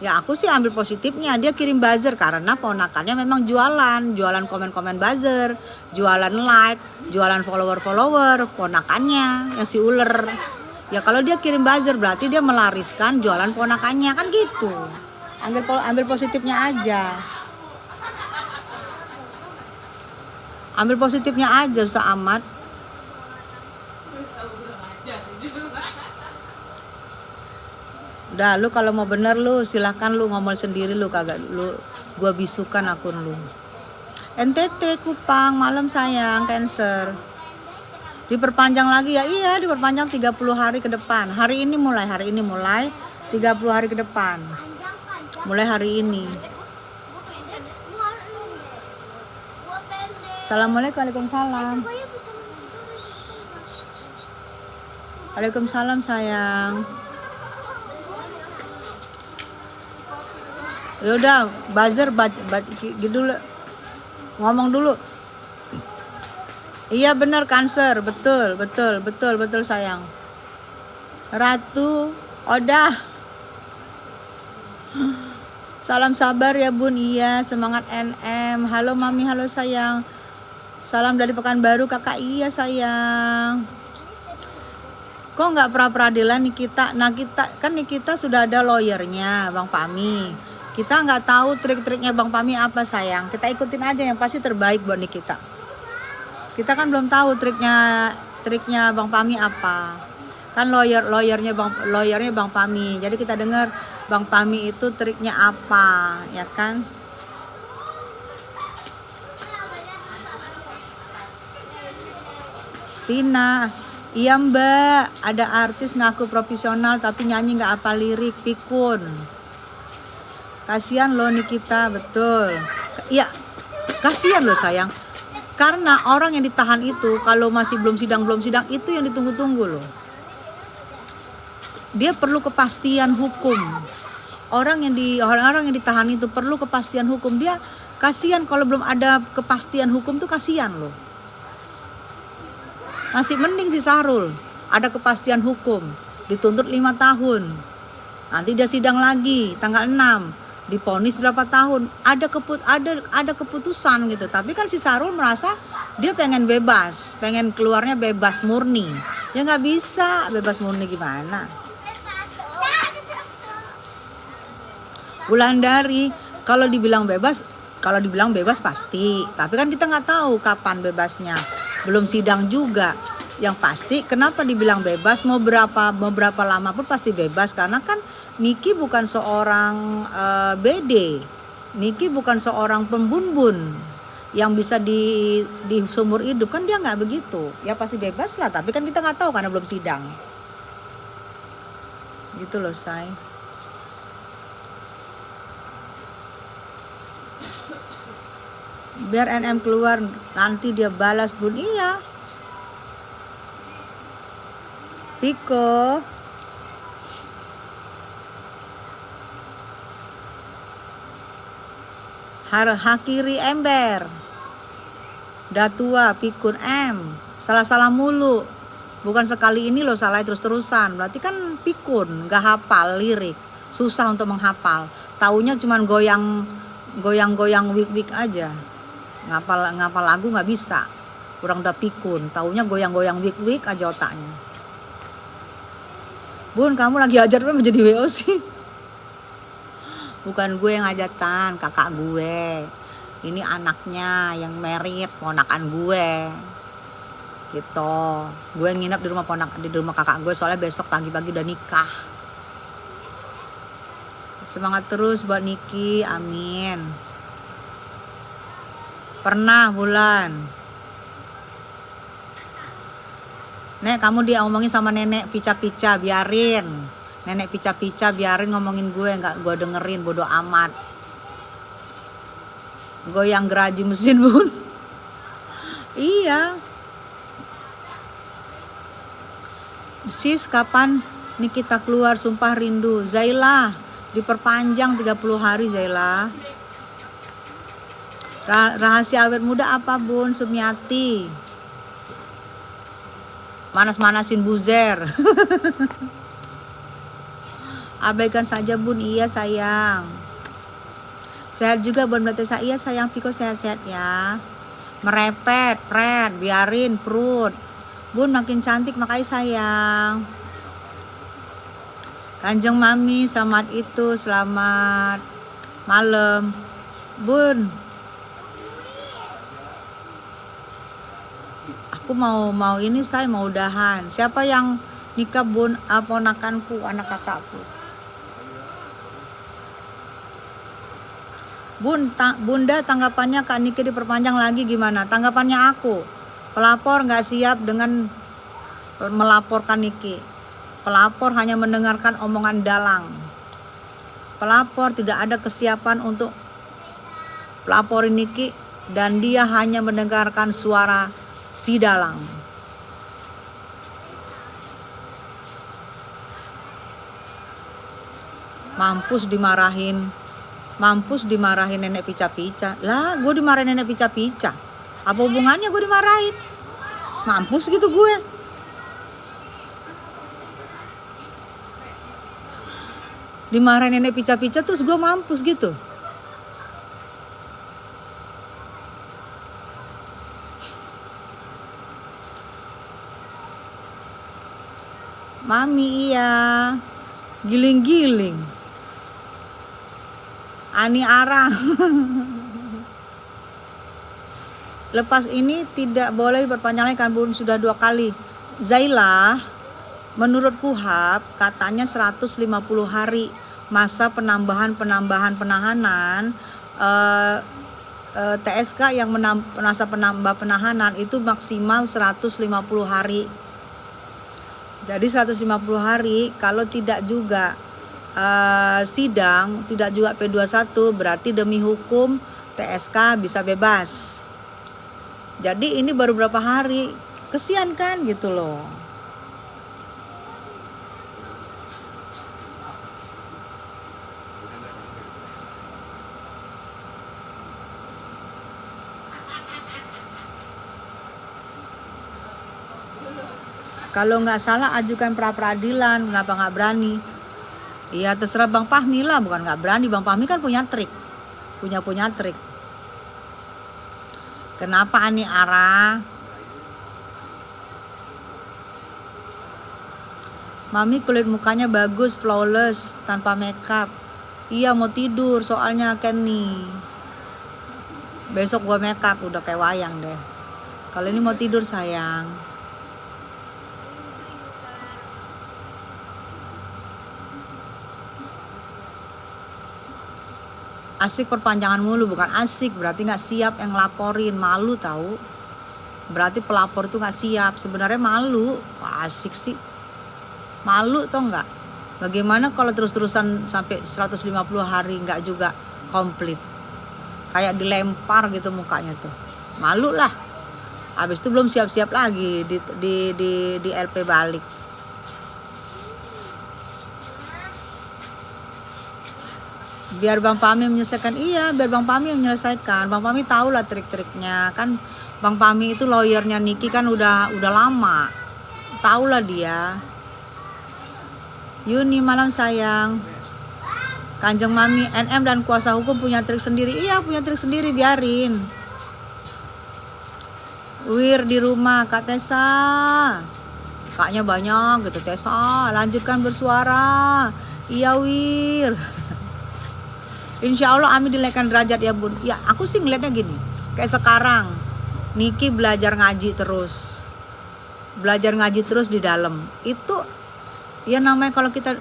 Ya aku sih ambil positifnya, dia kirim buzzer karena ponakannya memang jualan komen-komen buzzer, jualan like, jualan follower, ponakannya yang si uler. Ya kalau dia kirim buzzer berarti dia melariskan jualan ponakannya, kan gitu. Ambil positifnya aja. Ambil positifnya aja, usah amat. Udah, lu kalau mau bener lu silahkan lu ngomong sendiri, lu kagak lu gua bisukan akun lu. NTT Kupang, malam sayang, Cancer. Diperpanjang lagi ya? Iya, diperpanjang 30 hari ke depan. Hari ini mulai 30 hari ke depan. Mulai hari ini. Assalamualaikum, waalaikumsalam. Waalaikumsalam sayang. Yaudah, buzzer gitu dulu. Ngomong dulu. Iya benar, Cancer, betul sayang. Ratu Oda. Salam sabar ya bun. Iya semangat NM. Halo mami, halo sayang. Salam dari Pekanbaru kakak. Iya sayang. Kok nggak pra-peradilan Nikita? Nah kita kan Nikita sudah ada lawyernya Bang Pami. Kita nggak tahu trik-triknya Bang Pami apa sayang. Kita ikutin aja yang pasti terbaik buat Nikita. Kita kan belum tahu triknya Bang Pami apa. Kan lawyernya Bang Pami. Jadi kita dengar Bang Pami itu triknya apa, ya kan? Tina, iya mbak, ada artis ngaku profesional tapi nyanyi nggak apa lirik, pikun. Kasihan loh Nikita, betul. Iya, kasihan loh sayang. Karena orang yang ditahan itu kalau masih belum sidang itu yang ditunggu-tunggu loh. Dia perlu kepastian hukum. Orang-orang yang ditahan itu perlu kepastian hukum. Dia kasihan kalau belum ada kepastian hukum tuh kasihan loh. Masih mending si Sahrul ada kepastian hukum, dituntut 5 tahun. Nanti dia sidang lagi tanggal 6, divonis berapa tahun. Ada keputusan gitu. Tapi kan si Sahrul merasa dia pengen bebas, pengen keluarnya bebas murni. Ya nggak bisa bebas murni gimana? Wulandari, kalau dibilang bebas pasti. Tapi kan kita nggak tahu kapan bebasnya. Belum sidang juga. Yang pasti kenapa dibilang bebas, mau berapa lama pun pasti bebas. Karena kan Niki bukan seorang BD. Niki bukan seorang pembunbun yang bisa di seumur hidup. Kan dia nggak begitu. Ya pasti bebas lah. Tapi kan kita nggak tahu karena belum sidang. Gitu loh say. Biar NM keluar nanti dia balas bun. Iya. Piko. Hakiri ember. Datua pikun salah mulu. Bukan sekali ini loh salah terus-terusan. Berarti kan pikun, gak hafal lirik. Susah untuk menghafal. Taunya cuman goyang wik-wik aja. Ngapal lagu nggak bisa. Kurang udah pikun. Taunya goyang-goyang wik-wik aja otaknya. Bun, kamu lagi hajat apa menjadi WO sih? Bukan gue yang hajatan, kakak gue. Ini anaknya yang merit, ponakan gue. Gitu. Gue nginep di rumah kakak gue soalnya besok pagi-pagi udah nikah. Semangat terus buat Niki, amin. Pernah bulan. Nek, kamu diomongin sama nenek pica-pica, biarin. Nenek pica-pica biarin ngomongin gue, nggak gue dengerin, bodo amat. Goyang geraji mesin bun. Iya. Sis, kapan nih kita keluar? Sumpah rindu. Zaila, diperpanjang 30 hari Zaila. Rahasia awet muda apa bun? Sumiati. Manas-manasin buzer. Abaikan saja bun. Iya sayang. Sehat juga bun berarti saya. Iya sayang, Piko sehat-sehat ya. Merepet, pret, biarin perut. Bun makin cantik makanya sayang. Kanjeng Mami selamat malam. Bun, aku mau ini saya mau udahan. Siapa yang nikah bun? Ponakanku, anak kakakku. Bunda tanggapannya Kak Niki diperpanjang lagi gimana? Tanggapannya aku, pelapor nggak siap dengan melaporkan Niki. Pelapor hanya mendengarkan omongan dalang. Pelapor tidak ada kesiapan untuk pelaporin Niki dan dia hanya mendengarkan suara si dalang. Mampus dimarahin nenek pica-pica. Lah, gue dimarahin nenek pica-pica. Apa hubungannya gue dimarahin? Mampus gitu gue. Dimarahin nenek pica-pica terus gue mampus gitu. Mami iya, giling-giling. Ani arah. Lepas ini tidak boleh diperpanjang lagi kan Bun, sudah 2 kali. Zailah, menurut KUHAP katanya 150 hari masa penambahan penahanan. TSK yang masa penambah penahanan itu maksimal 150 hari. Jadi 150 hari kalau tidak juga sidang, tidak juga P21 berarti demi hukum TSK bisa bebas. Jadi ini baru berapa hari, kesian kan gitu loh. Kalau nggak salah ajukan pra peradilan, kenapa nggak berani? Iya terserah Bang Fahmi lah, bukan nggak berani. Bang Fahmi kan punya trik, punya trik. Kenapa Ani Ara? Mami kulit mukanya bagus, flawless, tanpa makeup. Iya mau tidur soalnya Kenny. Besok gua makeup udah kayak wayang deh. Kalau ini mau tidur sayang. Asik perpanjangan mulu, bukan asik berarti nggak siap yang ngelaporin, malu tahu. Berarti pelapor itu nggak siap, sebenarnya malu. Kok asik sih, malu tau nggak? Bagaimana kalau terus-terusan sampai 150 hari nggak juga komplit, kayak dilempar gitu mukanya tuh, malu lah. Habis itu belum siap-siap lagi di LP balik. Biar Bang Fahmi menyelesaikan, iya biar Bang Fahmi menyelesaikan. Bang Fahmi tahu lah trik-triknya kan. Bang Fahmi itu lawyernya Niki kan udah lama, tahu lah dia. Yuni malam sayang. Kanjeng Mami NM dan kuasa hukum punya trik sendiri. Iya punya trik sendiri, biarin. Wir di rumah Kak Tessa, kaknya banyak gitu. Tessa lanjutkan bersuara. Iya Wir. Insya Allah Ami dinaikkan derajat ya Bun. Ya aku sih ngeliatnya gini, kayak sekarang Niki belajar ngaji terus di dalam. Itu ya namanya kalau kita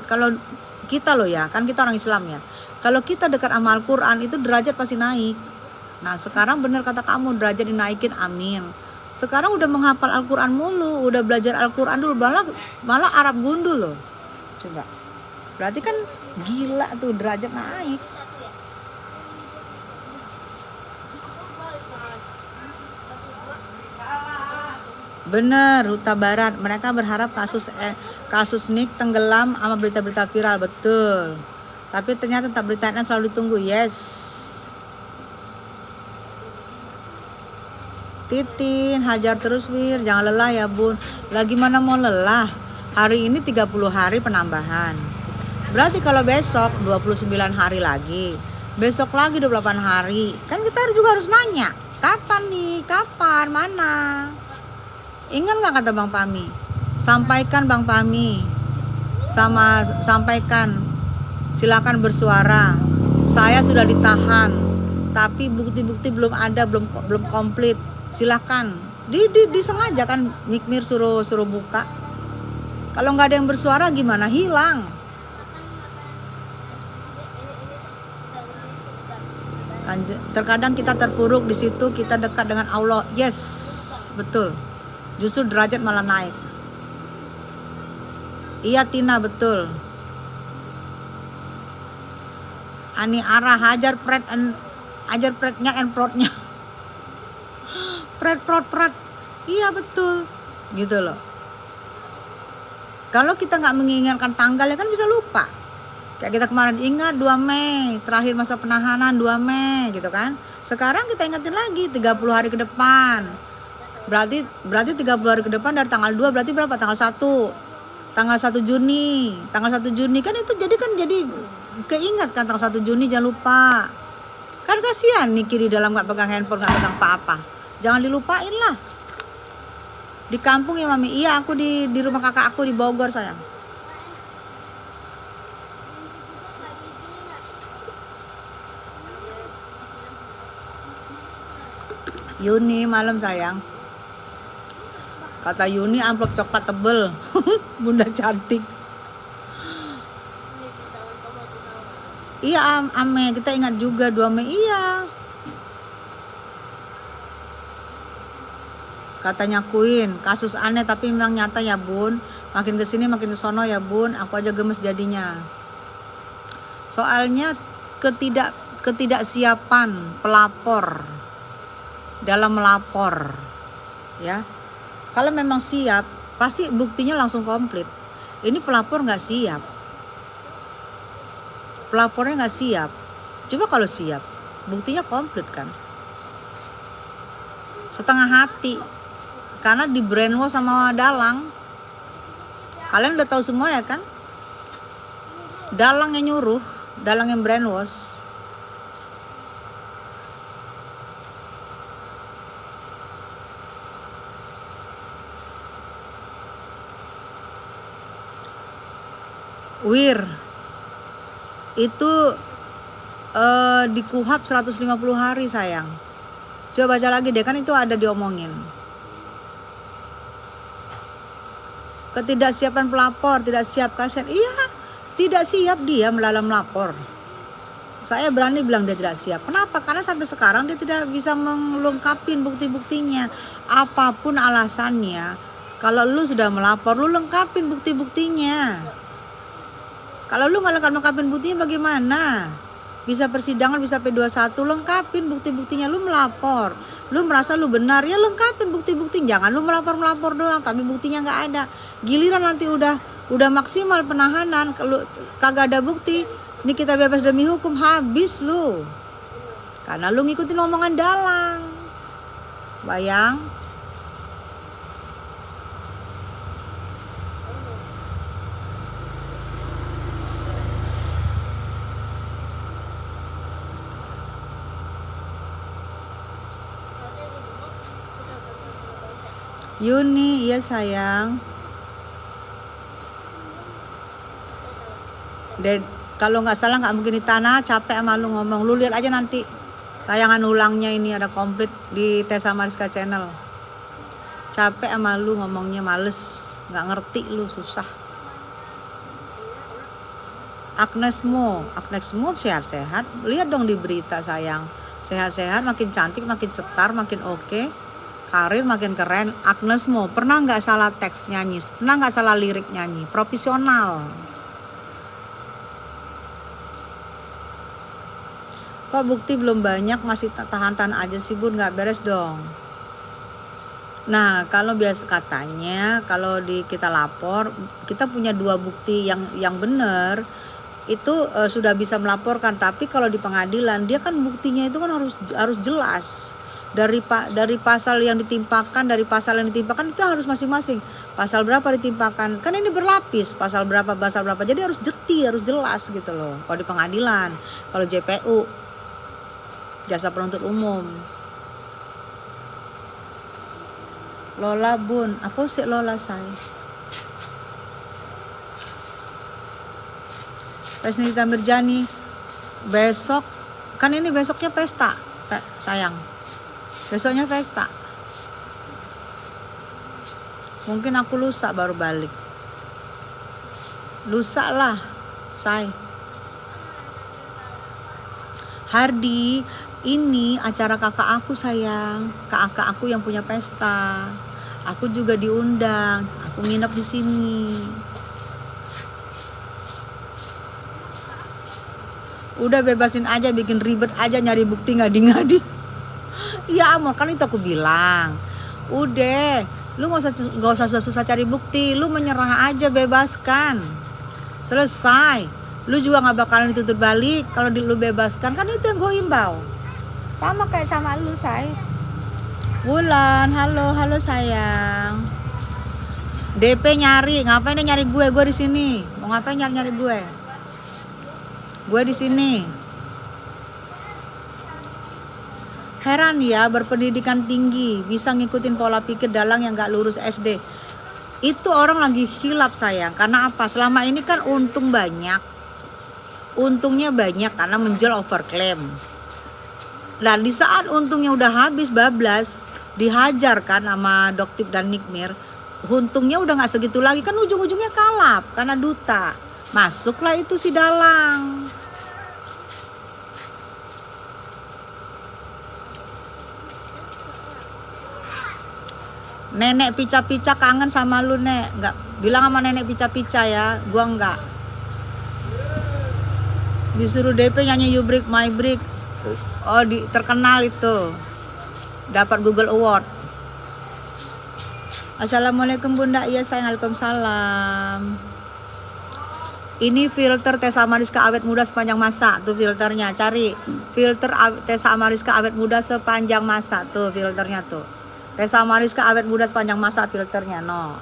loh ya, kan kita orang Islam ya. Kalau kita dekat sama Al-Quran itu derajat pasti naik. Nah sekarang bener kata kamu, derajat dinaikin, amin. Sekarang udah menghafal Al-Quran mulu, udah belajar Al-Quran dulu, malah Arab gundul loh. Coba, berarti kan gila tuh, derajat naik. Bener, Huta Barat. Mereka berharap kasus Nick tenggelam sama berita-berita viral, betul. Tapi ternyata tak berita NM selalu ditunggu, yes. Titin, hajar terus Wir, jangan lelah ya Bun. Lagi mana mau lelah? Hari ini 30 hari penambahan. Berarti kalau besok 29 hari lagi, besok lagi 28 hari. Kan kita juga harus nanya, kapan nih? Kapan? Mana? Ingat nggak kata Bang Fahmi? Sampaikan Bang Fahmi, sampaikan, silakan bersuara. Saya sudah ditahan, tapi bukti-bukti belum ada, belum komplit. Silakan. Disengaja kan Mikmir suruh buka. Kalau nggak ada yang bersuara gimana? Hilang. Terkadang kita terpuruk di situ, kita dekat dengan Allah. Yes, betul. Justru derajat malah naik. Iya Tina, betul. Ani Ara, hajar pretnya and protnya. Pret. Iya betul. Gitu loh. Kalau kita nggak mengingatkan tanggal ya kan bisa lupa. Kayak kita kemarin ingat 2 Mei, terakhir masa penahanan 2 Mei gitu kan. Sekarang kita ingetin lagi 30 hari ke depan. Berarti 30 hari ke depan dari tanggal 2 berarti berapa? Tanggal 1. Tanggal 1 Juni. Tanggal 1 Juni kan itu jadi keingat kan tanggal 1 Juni, jangan lupa. Kan kasihan Niki di dalam gak pegang handphone, gak pegang apa-apa. Jangan dilupain lah. Di kampung ya Mami. Iya, aku di rumah kakak aku di Bogor sayang. Yuni malam sayang. Kata Yuni amplop coklat tebel. Bunda cantik. Iya Ame, kita ingat juga 2 Mei. Iya. Katanya Queen, kasus aneh tapi memang nyata ya Bun. Makin kesini makin kesono ya Bun. Aku aja gemes jadinya. Soalnya ketidaksiapan pelapor dalam melapor, ya. Kalau memang siap, pasti buktinya langsung komplit. Ini pelapor nggak siap. Pelapornya nggak siap. Coba kalau siap, buktinya komplit kan. Setengah hati. Karena di brainwash sama Dalang. Kalian udah tahu semua ya kan? Dalang yang nyuruh, Dalang yang brainwash. Wir itu di KUHP 150 hari sayang. Coba baca lagi deh, kan itu ada diomongin. Ketidaksiapan pelapor, tidak siap kasihan. Iya, tidak siap dia melapor. Saya berani bilang dia tidak siap. Kenapa? Karena sampai sekarang dia tidak bisa melengkapin bukti-buktinya. Apapun alasannya, kalau lu sudah melapor, lu lengkapin bukti-buktinya. Kalau lu nggak lengkapin buktinya bagaimana? Bisa persidangan, bisa P21, lengkapin bukti-buktinya. Lu melapor, lu merasa lu benar, ya lengkapin bukti-bukti. Jangan lu melapor doang, tapi buktinya nggak ada. Giliran nanti udah maksimal penahanan, kalau kagak ada bukti, ini kita bebas demi hukum, habis lu. Karena lu ngikutin omongan Dalang. Bayang. Yuni, iya sayang. Kalau nggak salah nggak mungkin di tanah, capek sama lu ngomong. Lu lihat aja nanti tayangan ulangnya, ini ada komplit di Tessa Mariska Channel. Capek sama lu ngomongnya, males, nggak ngerti lu, susah. Agnes Mo sehat-sehat. Lihat dong di berita sayang. Sehat-sehat, makin cantik, makin cetar, makin oke. Karir makin keren. Agnes Mo pernah nggak salah teks nyanyi, pernah nggak salah lirik nyanyi, profesional. Kok bukti belum banyak, masih tahan-tahan aja sih Bun, nggak beres dong. Nah kalau biasa katanya kalau kita lapor, kita punya 2 bukti yang benar itu sudah bisa melaporkan. Tapi kalau di pengadilan dia kan buktinya itu kan harus jelas. Dari pasal yang ditimpakan, itu harus masing-masing. Pasal berapa ditimpakan? Kan ini berlapis, pasal berapa. Jadi harus harus jelas gitu loh. Kalau di pengadilan, kalau JPU, jasa penuntut umum. Lola Bun, apa sih Lola say? Resnita Mirjani, besok, kan ini besoknya pesta, sayang. Besoknya pesta. Mungkin aku lusa baru balik. Lusa lah, say. Hardi, ini acara kakak aku sayang. Kakak aku yang punya pesta. Aku juga diundang. Aku nginep di sini. Udah bebasin aja, bikin ribet aja, nyari bukti ngadi-ngadi. Iya Amor, kan itu aku bilang. Udah, lu gak usah susah-susah cari bukti. Lu menyerah aja, bebaskan. Selesai. Lu juga gak bakalan dituntut balik. Kalau lu bebaskan, kan itu yang gue himbau. Sama kayak sama lu, say. Wulan, halo sayang. DP nyari, ngapain dia nyari gue? Gue di sini. Mau ngapain nyari gue? Gue di sini. Heran ya, berpendidikan tinggi, bisa ngikutin pola pikir dalang yang gak lurus SD. Itu orang lagi hilap sayang. Karena apa? Selama ini kan untungnya banyak karena menjual overclaim. Nah di saat untungnya udah habis bablas, dihajar kan sama Doktip dan Nikmir, untungnya udah gak segitu lagi, kan ujung-ujungnya kalap karena duta. Masuklah itu si dalang. Nenek pica-pica kangen sama lu, Nek. Enggak, bilang sama nenek pica-pica ya, gua enggak. Disuruh DP nyanyi You Break My Break. Oh, terkenal itu. Dapat Google Award. Assalamualaikum Bunda. Iya sayang, Waalaikumsalam. Ini filter Tessa Mariska awet muda sepanjang masa. Tuh filternya, cari filter Tessa Mariska awet muda sepanjang masa. Tuh filternya tuh. Tessa Mariska awet muda sepanjang masa, filternya no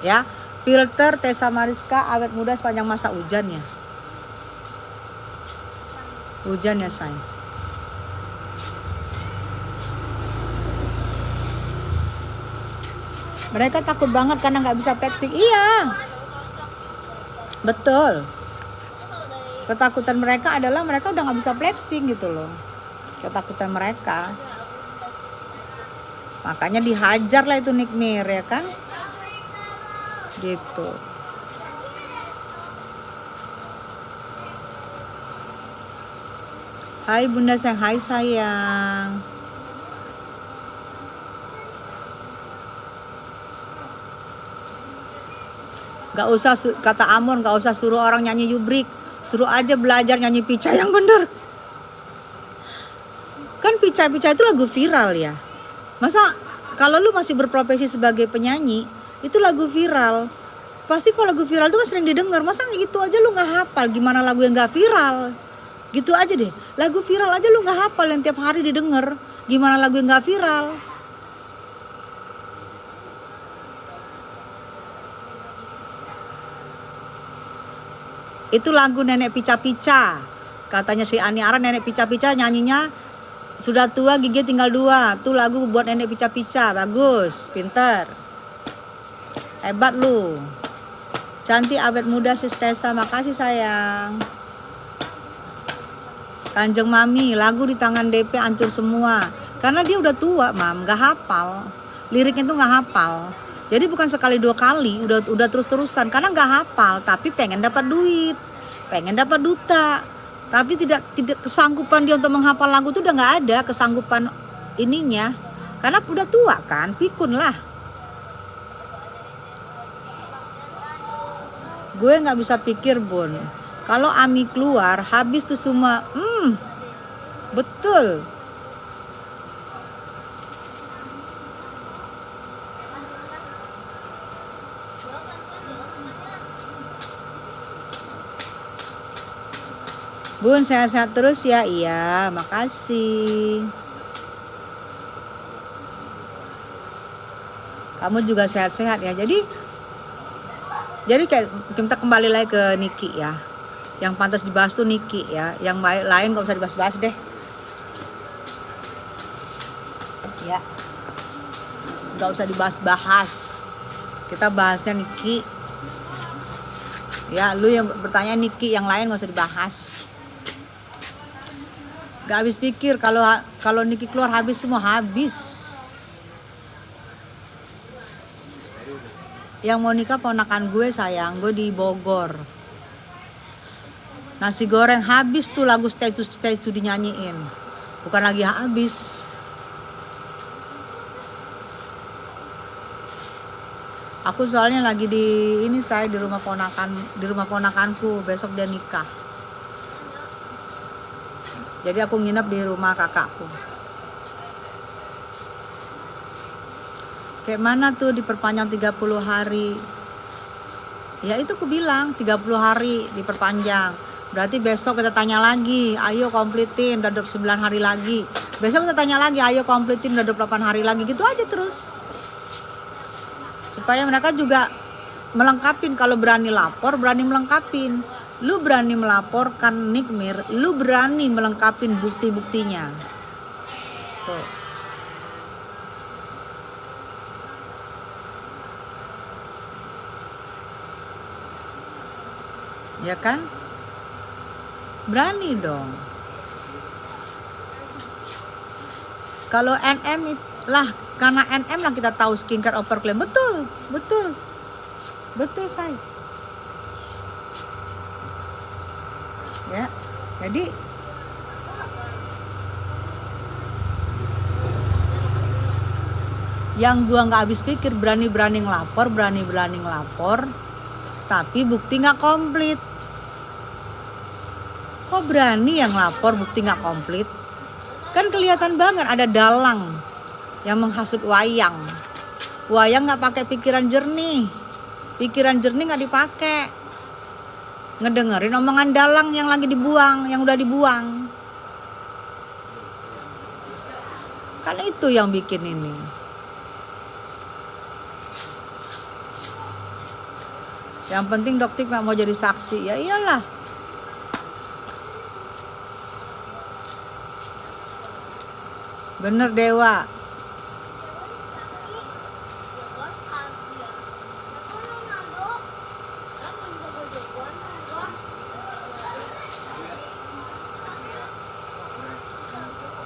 ya. Filter Tessa Mariska awet muda sepanjang masa. Hujan ya say. Mereka takut banget karena nggak bisa flexing. Iya, betul. Ketakutan mereka adalah mereka udah nggak bisa flexing gitu loh. Ketakutan mereka. Makanya dihajar lah itu Nikmir ya kan. Gitu. Hai Bunda sayang, hai sayang. Gak usah kata Amon, gak usah suruh orang nyanyi Yubrik, suruh aja belajar nyanyi Pica yang bener. Kan Pica-Pica itu lagu viral ya. Masa kalau lu masih berprofesi sebagai penyanyi, itu lagu viral. Pasti kalau lagu viral itu kan sering didengar. Masa gitu aja lu gak hafal gimana lagu yang gak viral? Gitu aja deh. Lagu viral aja lu gak hafal yang tiap hari didengar. Gimana lagu yang gak viral? Itu lagu Nenek Pica-Pica. Katanya si Ani Ara, Nenek Pica-Pica nyanyinya sudah tua gigi tinggal 2. Tuh lagu buat Nenek Pica-Pica. Bagus, pinter. Hebat lu. Cantik awet muda Sis Tessa. Makasih sayang. Kanjeng Mami, lagu di tangan DP hancur semua. Karena dia udah tua, Mam, gak hafal. Liriknya tuh gak hafal. Jadi bukan sekali 2 kali, udah terus-terusan. Karena gak hafal, tapi pengen dapat duit. Pengen dapat duta. Tapi tidak kesanggupan dia untuk menghafal lagu itu udah nggak ada kesanggupan ininya, karena udah tua kan, pikun lah. Gue nggak bisa pikir Bun, kalau Ami keluar habis tuh semua. Betul. Bun, sehat-sehat terus ya. Iya, makasih. Kamu juga sehat-sehat ya. Jadi kayak kita kembali lagi ke Niki ya. Yang pantas dibahas tuh Niki ya. Yang lain gak usah dibahas-bahas deh. Ya. Gak usah dibahas-bahas. Kita bahasnya Niki. Ya, lu yang bertanya Niki, yang lain gak usah dibahas. Gak habis pikir, kalau Niki keluar habis semua, habis. Yang mau nikah ponakan gue sayang, gue di Bogor. Nasi goreng habis tuh lagu Stay to dinyanyiin. Bukan lagi habis. Aku soalnya lagi di rumah ponakanku, besok dia nikah. Jadi aku nginep di rumah kakakku. Kayak mana tuh diperpanjang 30 hari? Ya itu aku bilang 30 hari diperpanjang. Berarti besok kita tanya lagi, ayo kompletin udah 9 hari lagi. Besok kita tanya lagi, ayo kompletin udah 28 hari lagi. Gitu aja terus. Supaya mereka juga melengkapin, kalau berani lapor, berani melengkapin. Lu berani melaporkan Nikmir, lu berani melengkapin bukti-buktinya. Tuh. Ya kan? Berani dong. Kalau NM lah, karena NM lah kita tahu skincare overclaim. Betul, betul. Betul, say. Ya. Jadi yang gua nggak habis pikir, berani-berani ngelapor, tapi bukti nggak komplit. Kok berani yang lapor bukti nggak komplit? Kan kelihatan banget ada dalang yang menghasut Wayang. Wayang nggak pakai pikiran jernih nggak dipakai, ngedengerin omongan dalang yang lagi dibuang, yang udah dibuang. Kan itu yang bikin ini. Yang penting Doktik nggak mau jadi saksi, ya iyalah. Bener Dewa.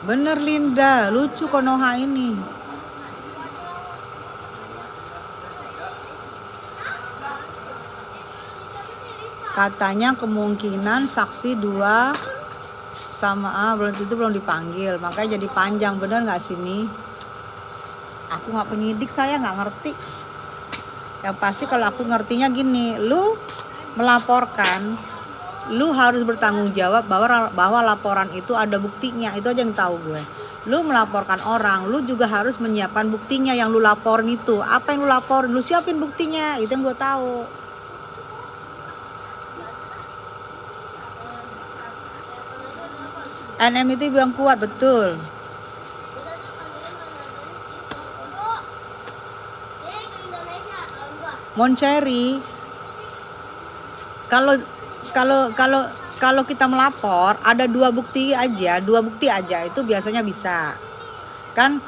Bener Linda, lucu Konoha ini. Katanya kemungkinan saksi 2 sama belum dipanggil, makanya jadi panjang. Bener nggak sih Mi? Aku nggak penyidik, saya nggak ngerti. Yang pasti kalau aku ngertinya gini, lu melaporkan, lu harus bertanggung jawab bahwa laporan itu ada buktinya. Itu aja yang tahu gue. Lu melaporkan orang, lu juga harus menyiapkan buktinya yang lu laporin itu. Apa yang lu laporin, lu siapin buktinya. Itu yang gue tahu. NM itu ibu yang kuat, betul. Moncherry, kalau kita melapor ada 2 bukti aja itu biasanya bisa. Kan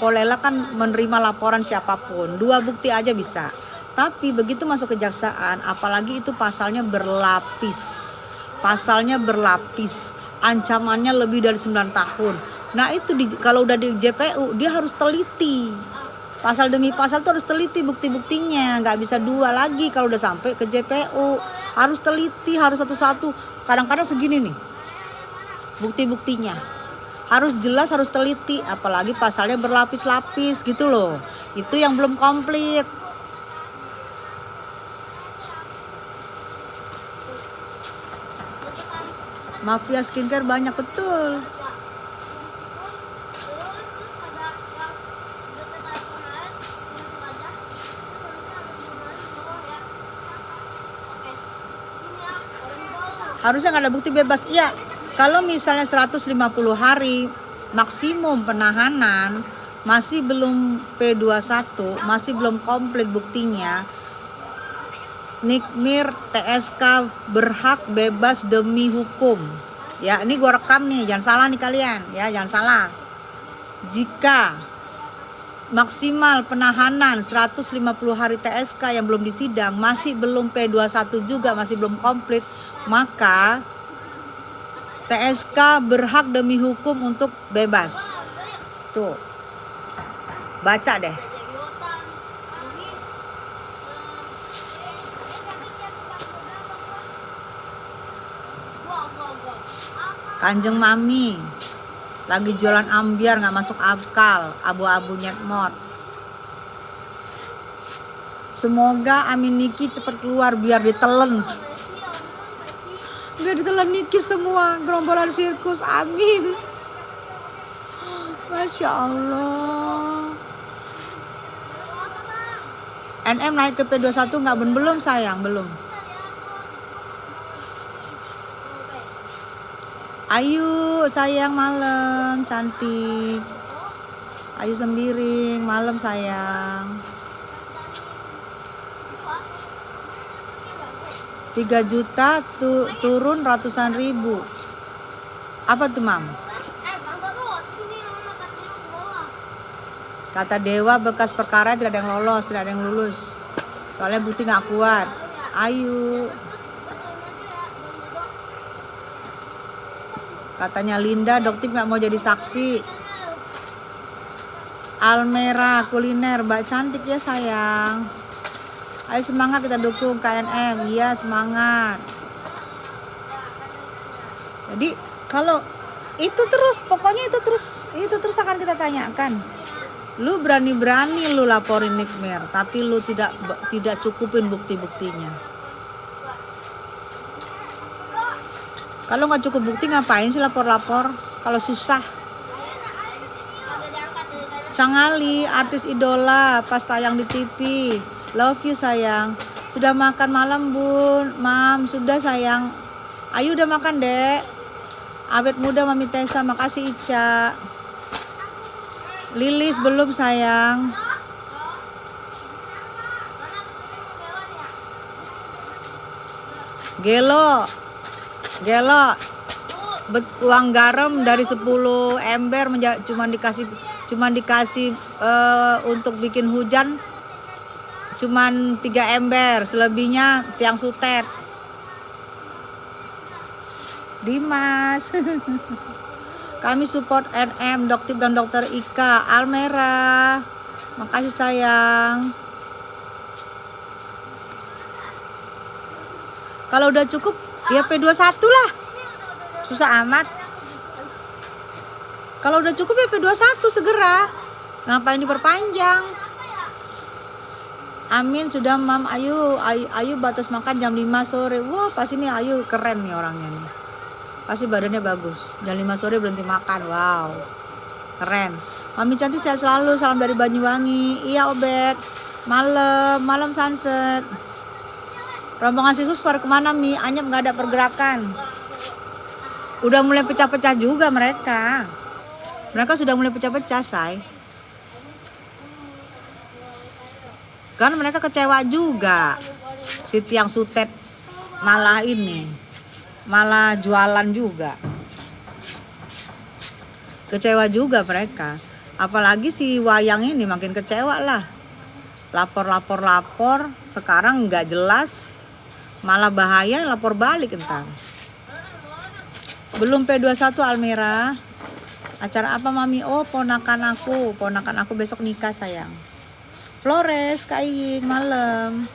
Polela kan menerima laporan siapapun, 2 bukti aja bisa. Tapi begitu masuk kejaksaan, apalagi itu pasalnya berlapis, ancamannya lebih dari 9 tahun. Nah itu kalau udah di JPU dia harus teliti. Pasal demi pasal tuh harus teliti bukti-buktinya. Nggak bisa 2 lagi kalau udah sampai ke JPU. Harus teliti, harus satu-satu. Kadang-kadang segini nih bukti-buktinya. Harus jelas, harus teliti. Apalagi pasalnya berlapis-lapis gitu loh. Itu yang belum komplit. Mafia skincare banyak, betul. Harusnya nggak ada bukti bebas. Iya, kalau misalnya 150 hari maksimum penahanan, masih belum P21, masih belum komplit buktinya, Nikmir TSK berhak bebas demi hukum. Ya, ini gua rekam nih, jangan salah nih kalian, ya jangan salah. Jika maksimal penahanan 150 hari TSK yang belum disidang, masih belum P21 juga, masih belum komplit, maka TSK berhak demi hukum untuk bebas. Tuh, baca deh. Kanjeng Mami lagi jualan ambiar, nggak masuk akal, abu-abu nyetmot. Semoga Amin Niki cepet keluar biar ditelen. Biar ditelan Niki semua, gerombolan sirkus, amin. Masya Allah. NM naik ke P21 nggak? Belum sayang, belum. Ayu sayang, malam cantik. Ayu Sembiring, malam sayang. 3 juta turun ratusan ribu. Apa tuh, Mam? Mama tuh sini Mama katanya ke bawah. Kata Dewa bekas perkara tidak ada yang lolos, tidak ada yang lulus. Soalnya bukti nggak kuat. Ayo. Katanya Linda, dokter nggak mau jadi saksi. Almera kuliner, Mbak cantik ya sayang. Ayo semangat kita dukung KNM. Iya semangat. Jadi kalau itu terus, pokoknya itu terus akan kita tanyakan. Lu berani-berani lu laporin Nikmir, tapi lu tidak cukupin bukti-buktinya. Kalau nggak cukup bukti ngapain sih lapor-lapor? Kalau susah. Cangali, artis idola pas tayang di TV. Love you sayang. Sudah makan malam Bun? Mam, sudah sayang. Ayu udah makan Dek. Awet muda Mami Tessa, makasih Ica. Lilis belum sayang. Gelo, uang garam dari 10 ember cuman dikasih untuk bikin hujan cuman 3 ember, selebihnya tiang sutet. Dimas. Kami support NM, Doktip dan Dokter Ika. Almera, makasih sayang. Kalau udah cukup ya P21 lah. Susah amat. Kalau udah cukup ya P21 segera. Ngapain diperpanjang? Amin sudah Mam. Ayu batas makan jam 5 sore. Wah, pas ini Ayu keren nih orangnya nih. Pasti badannya bagus. Jam 5 sore berhenti makan. Wow. Keren. Mami cantik sehat selalu. Salam dari Banyuwangi. Iya Obet. Malam sunset. Rombongan Sisus pada kemana Mi? Anyep nggak ada pergerakan. Udah mulai pecah-pecah juga mereka. Mereka sudah mulai pecah-pecah, say. Kan mereka kecewa juga. Si tiang sutet malah jualan juga. Kecewa juga mereka. Apalagi si Wayang ini makin kecewa lah. Lapor. Sekarang nggak jelas. Malah bahaya lapor balik entar. Belum P21 Almera. Acara apa Mami? Oh ponakan aku besok nikah sayang. Flores Kaing malam.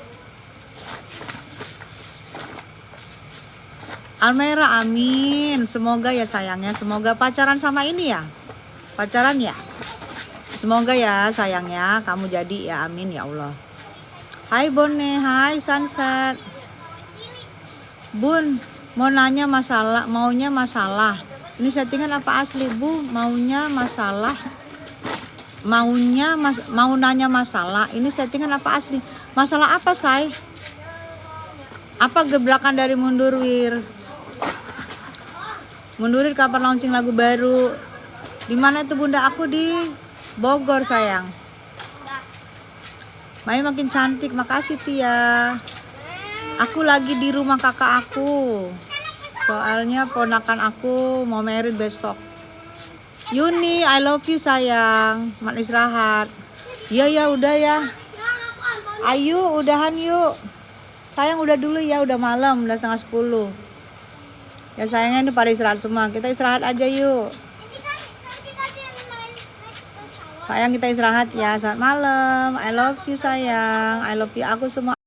Almera amin. Semoga ya sayangnya. Semoga pacaran sama ini ya. Pacaran ya. Semoga ya sayangnya kamu jadi ya, amin ya Allah. Hai Bone, hai Sunset. Bun, maunya masalah. Ini settingan apa asli, Bu? Mau nanya masalah. Ini settingan apa asli? Masalah apa, say? Apa gebrakan dari Mundur Wir kapan launching lagu baru? Di mana itu Bunda? Aku di Bogor, sayang. Mai makin cantik, makasih Tia. Aku lagi di rumah kakak aku. Soalnya ponakan aku mau married besok. Yuni, I love you sayang. Mak istirahat. Iya udah ya. Ayu, udahan yuk. Sayang udah dulu ya, udah malam, udah 9:30. Ya sayangnya ini pada istirahat semua. Kita istirahat aja yuk. Sayang kita istirahat ya. Selamat malam. I love you sayang. I love you aku semua.